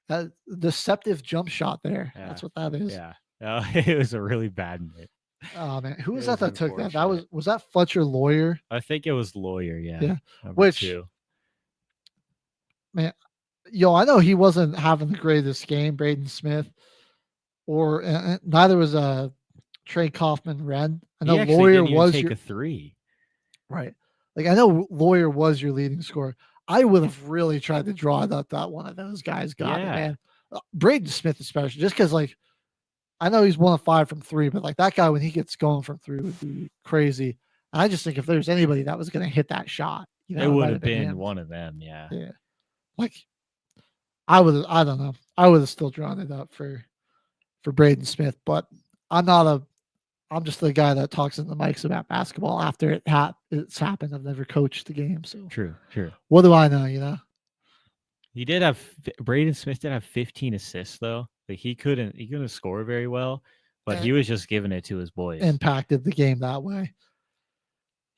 That deceptive jump shot there. Yeah. That's what that is. Yeah. It was a really bad hit. Oh man, who was that took that? That was that Fletcher Lawyer? I think it was Lawyer, yeah. Yeah. Which 2. Man, I know he wasn't having the greatest game, Braden Smith, or neither was Trey Kaufman-Renn. I know Lawyer was take a 3. Right. I know Lawyer was your leading scorer. I would have really tried to draw it up that one of those guys got it, man. Braden Smith especially, just because I know he's 1 of 5 from 3, but that guy when he gets going from 3 would be crazy. And I just think if there's anybody that was going to hit that shot, it would have been one of them. Yeah. Yeah. I don't know. I would have still drawn it up for Braden Smith, but I'm just the guy that talks in the mics about basketball after it's happened. I've never coached the game. So true. What do I know, Braden Smith did have 15 assists though. He couldn't score very well, but he was just giving it to his boys. Impacted the game that way.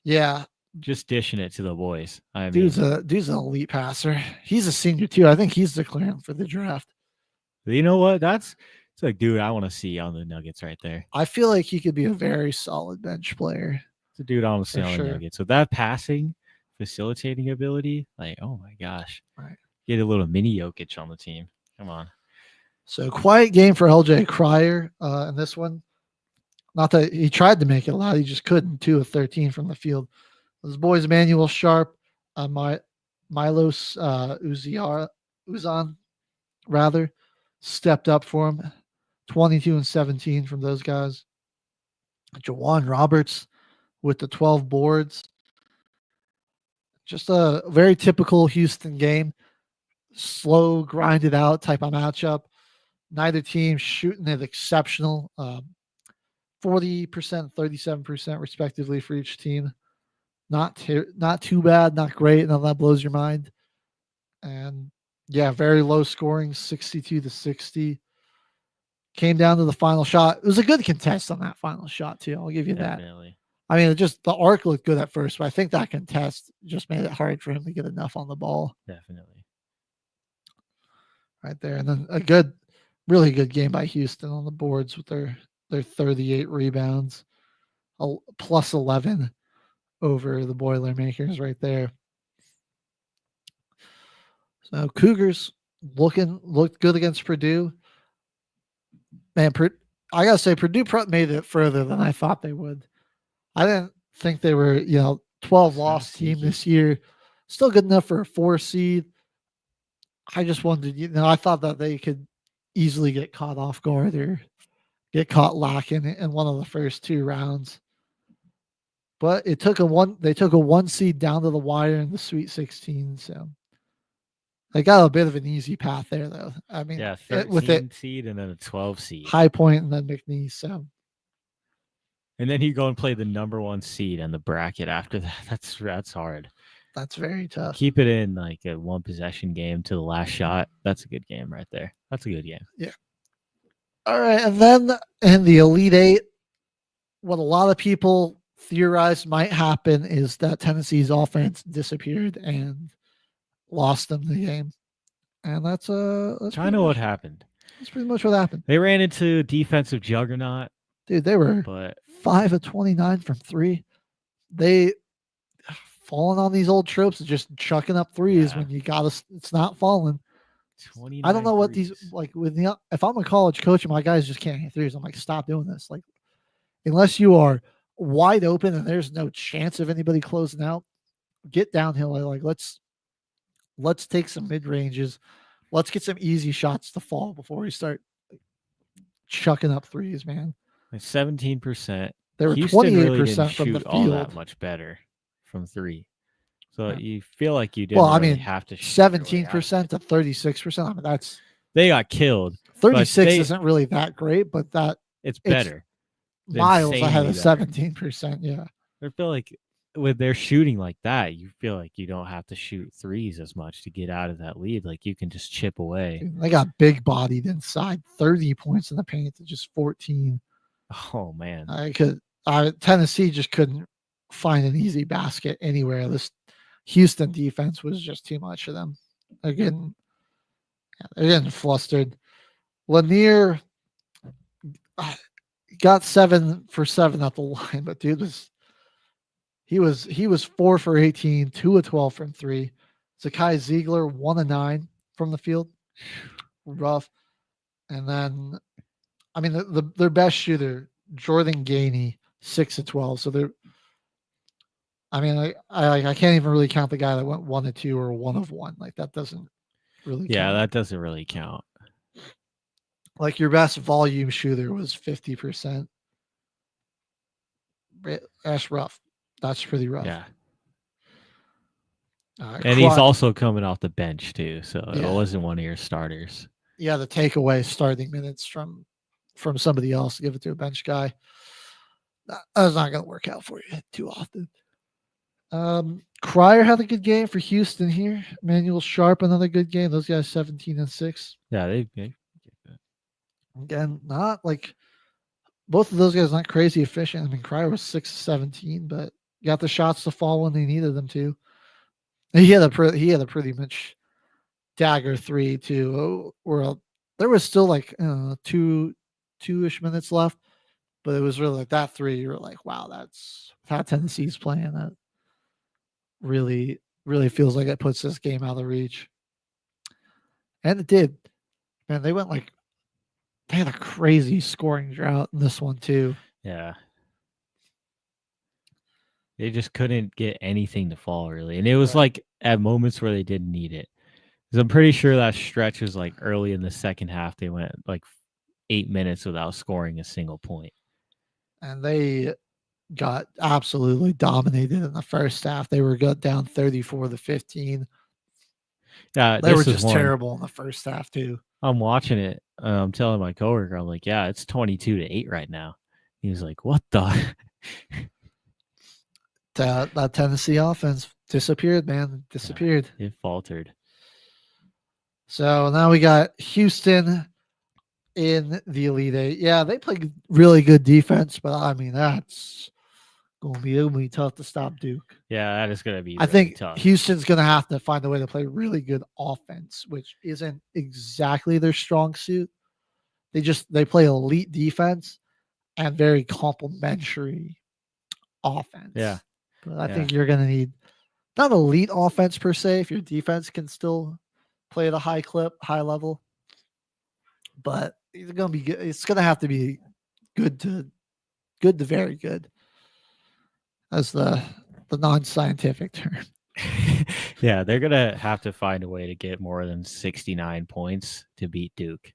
Yeah. Just dishing it to the boys. Dude's an elite passer. He's a senior too. I think he's declaring for the draft. You know what? It's dude I want to see on the Nuggets right there. I feel like he could be a very solid bench player. It's a dude I want to see on the Nuggets. With that passing, facilitating ability, oh my gosh. Right. Get a little mini Jokic on the team. Come on. So quiet game for LJ Cryer in this one. Not that he tried to make it a lot, he just couldn't. 2 of 13 from the field. His boys Emmanuel Sharp, Milos Uzan stepped up for him. 22 and 17 from those guys. Jawan Roberts with the 12 boards. Just a very typical Houston game. Slow, grinded out type of matchup. Neither team shooting it exceptional. 40%, 37% respectively for each team. Not too bad, not great. None of that blows your mind. And yeah, very low scoring, 62-60. Came down to the final shot. It was a good contest on that final shot too. I'll give you Definitely. that. I mean, the arc looked good at first, but I think that contest just made it hard for him to get enough on the ball. Definitely. Right there. And then really good game by Houston on the boards with their 38 rebounds, plus 11 over the Boilermakers right there. So Cougars looked good against Purdue. Man, I gotta say Purdue made it further than I thought they would. I didn't think they were 12 loss team this year. Still good enough for a 4 seed. I just wondered, I thought that they could easily get caught off guard or get caught lacking in one of the first 2 rounds. But they took a 1 seed down to the wire in the Sweet 16. So they got a bit of an easy path there, though. I mean, 13 seed and then a 12 seed. High Point and then McNeese. So. And then you go and play the number 1 seed in the bracket after that. That's hard. That's very tough. Keep it in a 1 possession game to the last shot. That's a good game right there. That's a good game. Yeah. All right. And then in the Elite 8, what a lot of people theorized might happen is that Tennessee's offense disappeared and lost them the game. And that's kind of what happened. That's pretty much what happened. They ran into defensive juggernaut. Dude, they were 5 of 29 from 3. They falling on these old tropes of just chucking up threes when it's not falling. I don't know what these if I'm a college coach and my guys just can't hit threes, I'm like, stop doing this. Unless you are wide open and there's no chance of anybody closing out, get downhill. Like let's take some mid ranges. Let's get some easy shots to fall before we start chucking up threes, man. Like 17%. They were Houston 28% really didn't from the shoot all that field. much better from three. So Yeah. you feel like you didn't Well, I really mean, have to shoot your way out of 17% to 36%. I mean, that's They got killed. 36 they- isn't really that great, but It's It's better. It's miles ahead of insanely better. 17%. Yeah. I feel like with their shooting like that, you feel like you don't have to shoot threes as much to get out of that lead. Like you can just chip away. Dude, they got big bodied inside, 30 points in the paint to just 14. Oh man. Tennessee just couldn't find an easy basket anywhere. This Houston defense was just too much for them. They're getting flustered. Lanier got 7 for 7 at the line, but dude he was 4 for 18, 2 of 12 from 3. Zakai Ziegler 1 of 9 from the field. Rough. And then I mean their best shooter, Jordan Gainey, 6 of 12. So they're I can't even really count the guy that went 1 of 2 or 1 of 1. Like that doesn't really Yeah, count. that doesn't really count. Like your best volume shooter was 50%. That's rough. That's pretty rough. Yeah. And he's also coming off the bench too, so Yeah. it wasn't one of your starters. Yeah, the takeaway starting minutes from somebody else to give it to a bench guy. That's not going to work out for you too often. Cryer had a good game for Houston here. Manuel Sharp, another good game. Those guys 17 and 6. Yeah, they Again, not like both of those guys not crazy efficient. I mean, Cryer was 6 of 17, but got the shots to fall when they needed them to. He had a pretty much dagger 3 too. Where there was still like 2-ish minutes left, but it was really like that 3. You were like, wow, that's how Tennessee's playing. That really, really feels like it puts this game out of reach. And it did. Man, they had a crazy scoring drought in this one too. Yeah. They just couldn't get anything to fall really. And it was like at moments where they didn't need it. Because I'm pretty sure that stretch was like early in the second half. They went like 8 minutes without scoring a single point. And they got absolutely dominated in the first half. They were down 34-15. Yeah, They were just terrible in the first half too. I'm watching it. I'm telling my coworker, I'm like, yeah, it's 22-8 right now. He was like, what the? That Tennessee offense disappeared, man. Disappeared. It faltered. So now we got Houston in the Elite Eight. Yeah, they played really good defense, but I mean that's gonna be tough to stop Duke. Yeah, that is gonna be. I Really think tough. Houston's gonna have to find a way to play really good offense, which isn't exactly their strong suit. They play elite defense and very complementary offense. Yeah. But I think you're gonna need not elite offense per se if your defense can still play at a high level. But it's gonna be good. It's gonna have to be good to very good. As the non-scientific term. Yeah, they're gonna have to find a way to get more than 69 points to beat Duke,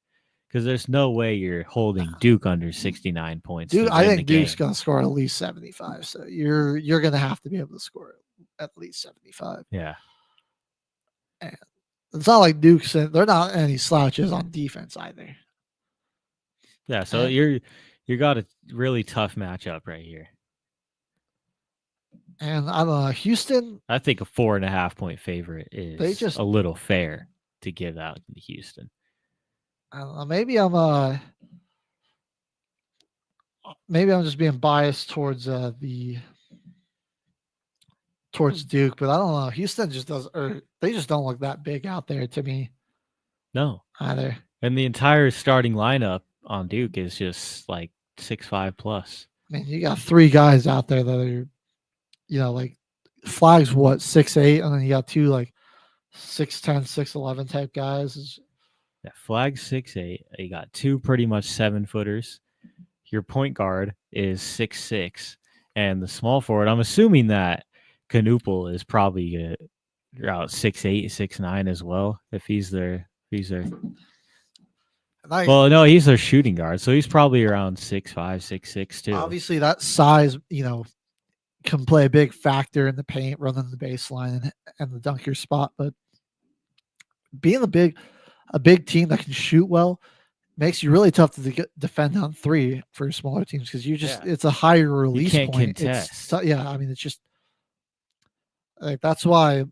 because there's no way you're holding Duke under 69 points. Dude, to I win think the Duke's game. gonna score at least 75. So you're gonna have to be able to score at least 75. Yeah. And it's not like Duke's. They're not any slouches on defense either. Yeah, so you got a really tough matchup right here. And I don't know, Houston. I think a 4.5 point favorite is just- a little fair to give out to Houston. I don't know. Maybe I'm just being biased towards towards Duke, but I don't know. Houston just they just don't look that big out there to me. No. Either. And the entire starting lineup on Duke is just like 6'5" plus. I mean, you got 3 guys out there that are, like Flag's 6'8", and then you got 2 like 6'10", 6'11" type guys. Yeah, Flag's 6'8". You got 2 pretty much 7-footers. Your point guard is 6'6", and the small forward. I'm assuming that Knuppel is probably around 6'8", 6'9" as well. If he's their well, no, he's their shooting guard, so he's probably around 6'5", 6'6" too. Obviously, that size, can play a big factor in the paint, running the baseline and the dunker spot. But being a big team that can shoot well makes you really tough to defend on three for smaller teams because it's a higher release you can't point. Contest. It's just like that's why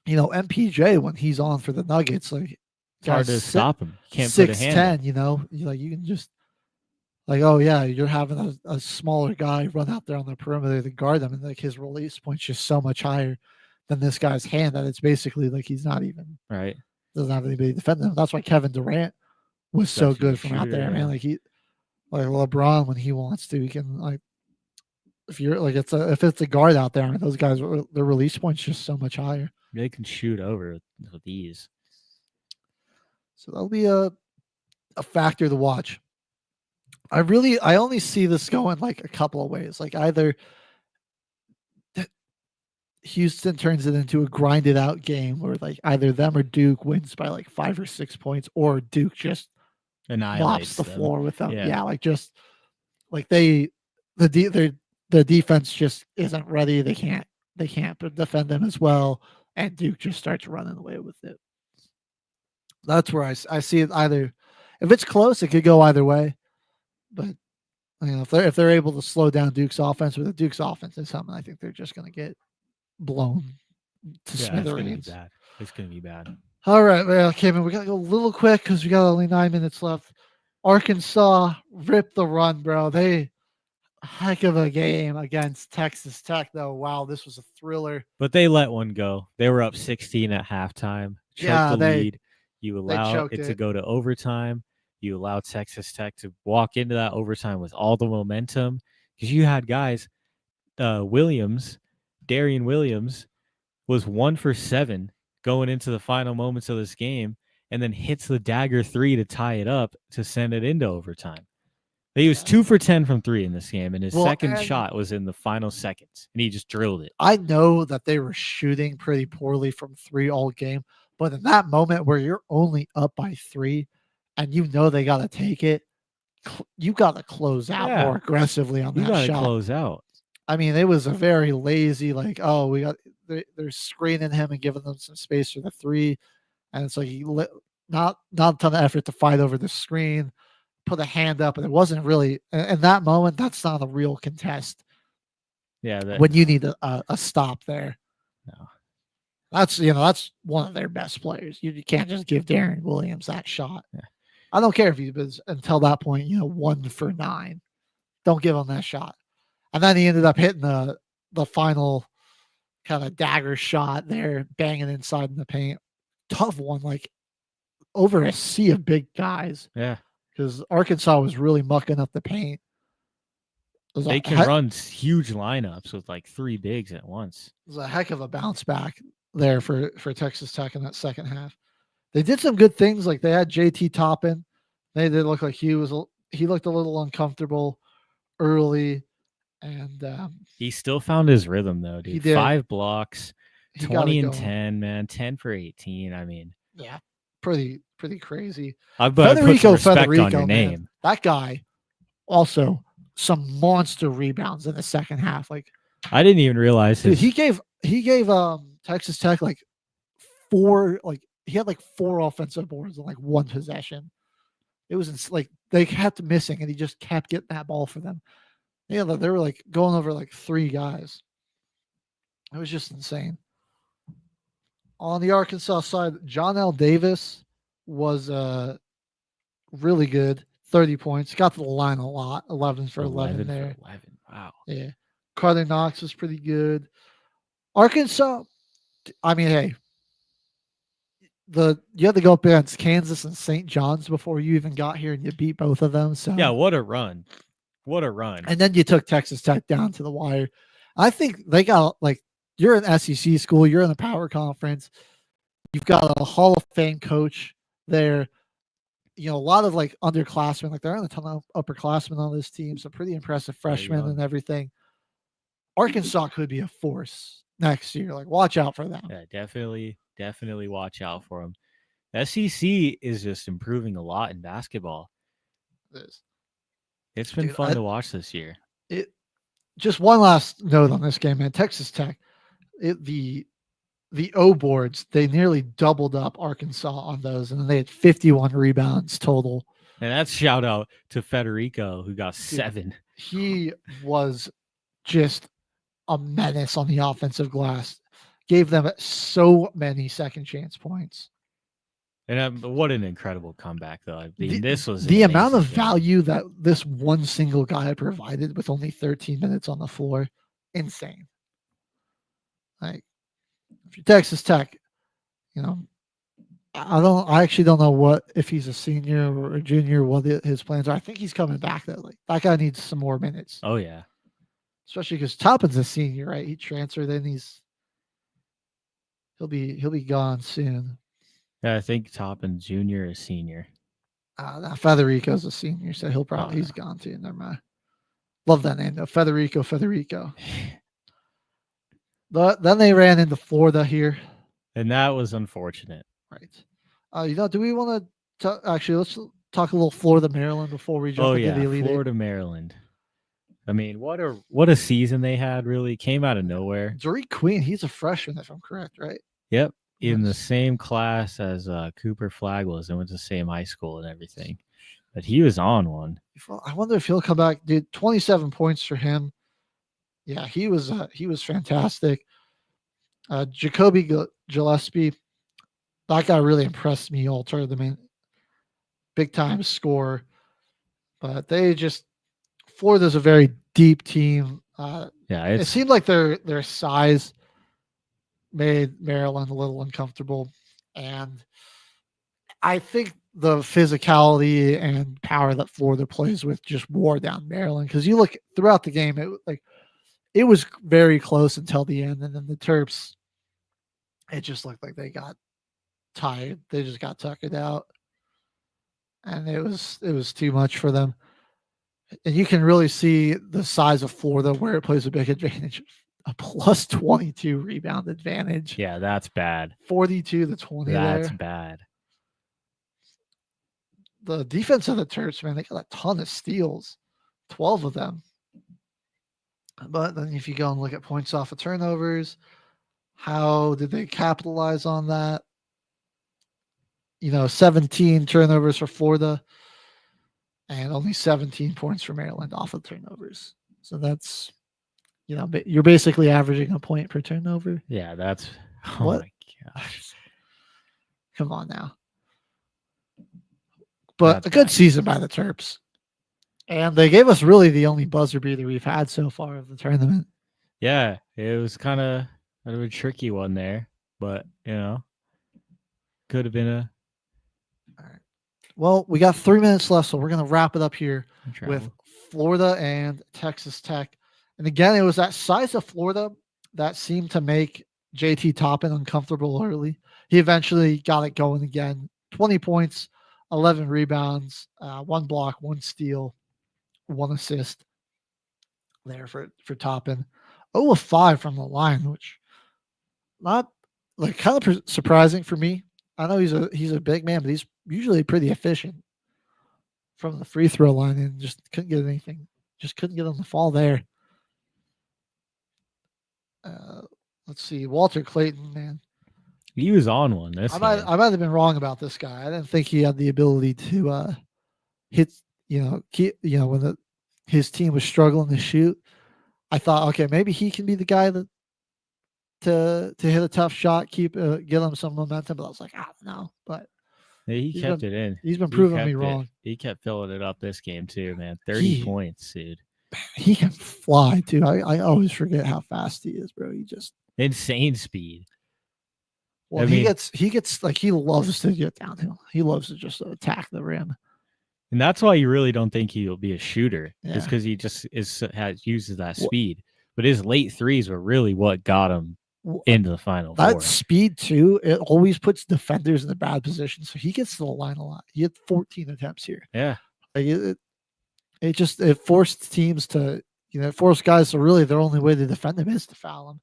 MPJ when he's on for the Nuggets, like it's hard to stop him. You can't 6'10", put a hand. You can just you're having a smaller guy run out there on the perimeter to guard them, and like his release point's just so much higher than this guy's hand that it's basically like he's not even doesn't have anybody defending him. That's why Kevin Durant was so good from out there, man. Like LeBron when he wants to, he can if it's a guard out there, I mean, those guys their release point's just so much higher. They can shoot over with ease. So that'll be a factor to watch. I only see this going like a couple of ways. Like either Houston turns it into a grinded out game where like either them or Duke wins by like 5 or 6 points, or Duke just mops the floor with them. Yeah, like just like the defense just isn't ready. They can't defend them as well, and Duke just starts running away with it. That's where I see it. Either if it's close, it could go either way. But if they're able to slow down Duke's offense, with the Duke's offense is something, I think they're just going to get blown to smithereens. It's going to be bad. All right, well, okay, man, we got to go a little quick because we got only 9 minutes left. Arkansas ripped the run, bro. Heck of a game against Texas Tech, though. Wow, this was a thriller. But they let one go. They were up 16 at halftime. Choked the lead. You allow it to go to overtime. You allow Texas Tech to walk into that overtime with all the momentum because you had guys, Darian Williams was 1 for 7 going into the final moments of this game, and then hits the dagger 3 to tie it up to send it into overtime. He was 2 for 10 from 3 in this game, and his second shot was in the final seconds, and he just drilled it. I know that they were shooting pretty poorly from 3 all game, but in that moment where you're only up by 3 and they got to take it, you got to close out more aggressively on that shot. You got to close out. I mean, it was a very lazy, they're screening him and giving them some space for the 3, and it's like not a ton of effort to fight over the screen, put a hand up, and it wasn't really in that moment. That's not a real contest. Yeah, when you need a stop there. No, that's one of their best players. You can't just give Darren Williams that shot. Yeah. I don't care if he was until that point, 1 for 9. Don't give him that shot. And then he ended up hitting the final kind of dagger shot there, banging inside in the paint. Tough one, like over a sea of big guys. Yeah. Because Arkansas was really mucking up the paint. They can run huge lineups with like 3 bigs at once. It was a heck of a bounce back there for Texas Tech in that second half. They did some good things, like they had JT Toppin. They did look like he looked a little uncomfortable early, and he still found his rhythm though, dude. He did. 5 blocks, 20 and 10, man, 10 for 18. I mean, yeah, pretty crazy. I've put some respect on your name. Man, that guy also some monster rebounds in the second half. Like I didn't even realize he gave Texas Tech like 4, like he had like 4 offensive boards in like 1 possession. It was like they kept missing, and he just kept getting that ball for them. Yeah, they were like going over like 3 guys. It was just insane. On the Arkansas side, John L. Davis was really good. 30 points. Got to the line a lot. 11 for 11 there. 11. Wow. Yeah. Carter Knox was pretty good. Arkansas, I mean, hey, you had to go up against Kansas and St. John's before you even got here, and you beat both of them. So yeah, what a run. What a run. And then you took Texas Tech down to the wire. I think they got, like, you're an SEC school, you're in a power conference, you've got a Hall of Fame coach there. a lot of like underclassmen. Like there aren't a ton of upperclassmen on this team, so pretty impressive freshmen and everything. Arkansas could be a force next year. Like watch out for them. Yeah, definitely watch out for them. SEC is just improving a lot in basketball. It's been fun to watch this year. Just one last note on this game, man. Texas Tech, the O boards, they nearly doubled up Arkansas on those, and then they had 51 rebounds total. And that's shout out to Federico, who got 7. He was just a menace on the offensive glass. Gave them so many second chance points. And what an incredible comeback, though. I mean, this was the amount of value that this one single guy provided with only 13 minutes on the floor. Insane. Like, if you're Texas Tech, I actually don't know if he's a senior or a junior, what his plans are. I think he's coming back though. Like that guy needs some more minutes. Oh yeah. Especially because Toppin's a senior, right? He transferred in. He'll be gone soon. Yeah, I think Toppin Jr. is senior. Federico's a senior, so he's gone too. Never mind. Love that name though, Federico. But then they ran into Florida here, and that was unfortunate. Right. Do we want to actually let's talk a little Florida Maryland before we jump into the Elite Florida Maryland. I mean, what a season they had. Really came out of nowhere. Derek Queen, he's a freshman, if I'm correct, right? Yep. In the same class as Cooper Flagg was, and went to the same high school and everything. But he was on one. I wonder if he'll come back. Dude, 27 points for him. Yeah, he was fantastic. Jacoby Gillespie, that guy really impressed me all tournament. Big time scorer. But Florida's a very deep team. It seemed like their size made Maryland a little uncomfortable. And I think the physicality and power that Florida plays with just wore down Maryland. Because you look throughout the game, it was very close until the end. And then the Terps, it just looked like they got tired. They just got tuckered out. And it was too much for them. And you can really see the size of Florida where it plays a big advantage. A plus 22 rebound advantage. Yeah, that's bad. 42-20. That's bad. The defense of the Terps, man, they got a ton of steals, 12 of them. But then if you go and look at points off of turnovers, how did they capitalize on that? 17 turnovers for Florida and only 17 points for Maryland off of turnovers. So that's, you're basically averaging a point per turnover. Yeah, that's what? My gosh. Come on now. But a good season by the Terps. And they gave us really the only buzzer beater we've had so far of the tournament. Yeah, it was kind of a tricky one there, but could have been a. All right. Well, we got 3 minutes left, so we're going to wrap it up here with Florida and Texas Tech. And again, it was that size of Florida that seemed to make JT Toppin uncomfortable early. He eventually got it going again. 20 points, 11 rebounds, 1 block, 1 steal, 1 assist there for Toppin. 0 of 5 from the line, which not kind of surprising for me. I know he's a big man, but he's usually pretty efficient from the free throw line and just couldn't get anything. Just couldn't get on the fall there. Let's see. Walter Clayton, man. He was on one. I might have been wrong about this guy. I didn't think he had the ability to hit, when his team was struggling to shoot. I thought, okay, maybe he can be the guy that to hit a tough shot, get him some momentum. But I was like, I don't know. But he kept it in. He's been proving me wrong. He kept filling it up this game too, man. 30 points, dude. He can fly too. I always forget how fast he is, bro. He just insane speed. Well, he gets like he loves to get downhill. He loves to just attack the rim. And that's why you really don't think he'll be a shooter. Yeah. Just because he just uses that speed. But his late threes were really what got him into the Final That Four. speed too, it always puts defenders in a bad position. So he gets to the line a lot. He had 14 attempts here. Yeah. Like it forced teams to, it forced guys to really, their only way to defend him is to foul him.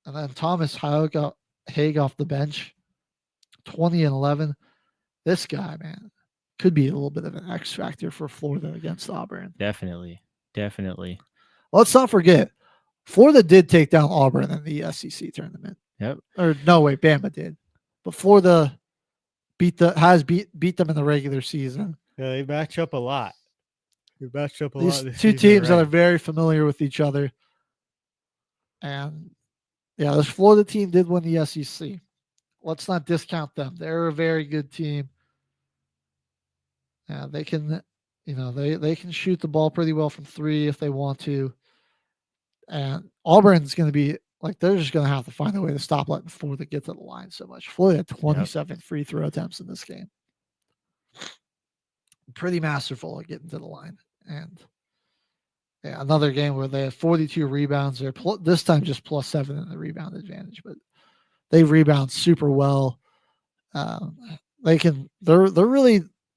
And then Thomas Haig off the bench, 20 and 11. This guy, man, could be a little bit of an X factor for Florida against Auburn. Definitely. Let's not forget, Florida did take down Auburn in the SEC tournament. Yep. Or no, wait, Bama did. But Florida beat them in the regular season. Yeah, they match up a lot. These two teams that are very familiar with each other. And yeah, this Florida team did win the SEC. Let's not discount them. They're a very good team. Yeah, they can, they can shoot the ball pretty well from three if they want to. And Auburn's going to be like, they're just going to have to find a way to stop letting Florida get to the line so much. Florida had 27 free throw attempts in this game. Pretty masterful at getting to the line. And yeah, another game where they had 42 rebounds. They're this time just +7 in the rebound advantage, but they rebound super well.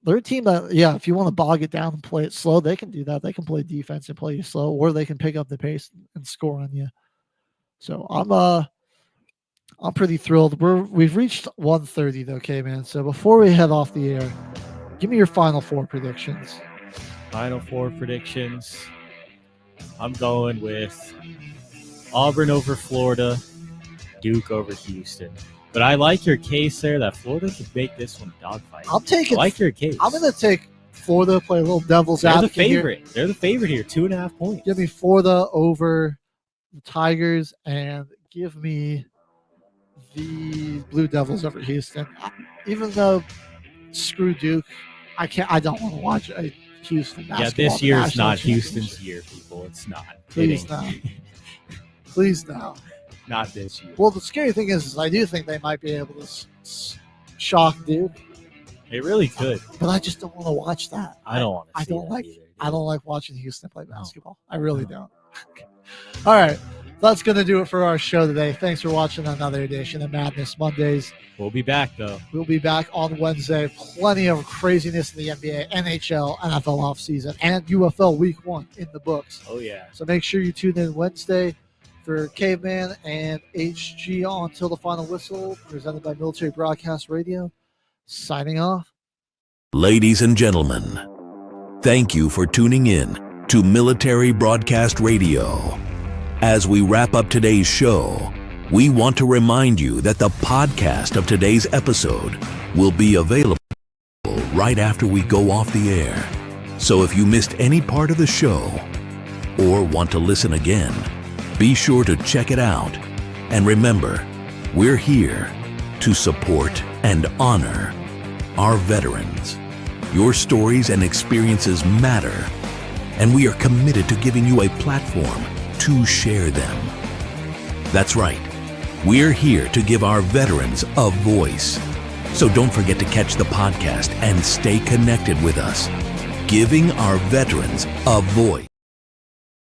They're a team that, if you want to bog it down and play it slow, they can do that. They can play defense and play you slow, or they can pick up the pace and score on you. So I'm pretty thrilled. We've reached 1:30 though, K-Man. So before we head off the air, give me your Final Four predictions. Final Four predictions. I'm going with Auburn over Florida, Duke over Houston. But I like your case there that Florida could make this one a dogfight. I like your case. I'm going to take Florida, play a little devil's advocate. They're the favorite. They're the favorite here, 2.5 points. Give me Florida over the Tigers and give me the Blue Devils over Houston. Even though screw Duke, I don't want to watch a Houston basketball. Yeah, this year is not Houston's year, people. It's not. Please no. Please no. Not this year. Well, the scary thing is I do think they might be able to shock Duke. They really could. But I just don't want to watch that. I don't want to. I don't like watching Houston play basketball. I really don't. All right. That's going to do it for our show today. Thanks for watching another edition of Madness Mondays. We'll be back, though. We'll be back on Wednesday. Plenty of craziness in the NBA, NHL, NFL offseason, and UFL Week 1 in the books. Oh, yeah. So make sure you tune in Wednesday for Caveman and HG on Till the Final Whistle, presented by Military Broadcast Radio. Signing off. Ladies and gentlemen, thank you for tuning in to Military Broadcast Radio. As we wrap up today's show, we want to remind you that the podcast of today's episode will be available right after we go off the air. So if you missed any part of the show or want to listen again, be sure to check it out. And remember, we're here to support and honor our veterans. Your stories and experiences matter, and we are committed to giving you a platform to share them. That's right. We're here to give our veterans a voice. So don't forget to catch the podcast and stay connected with us. Giving our veterans a voice.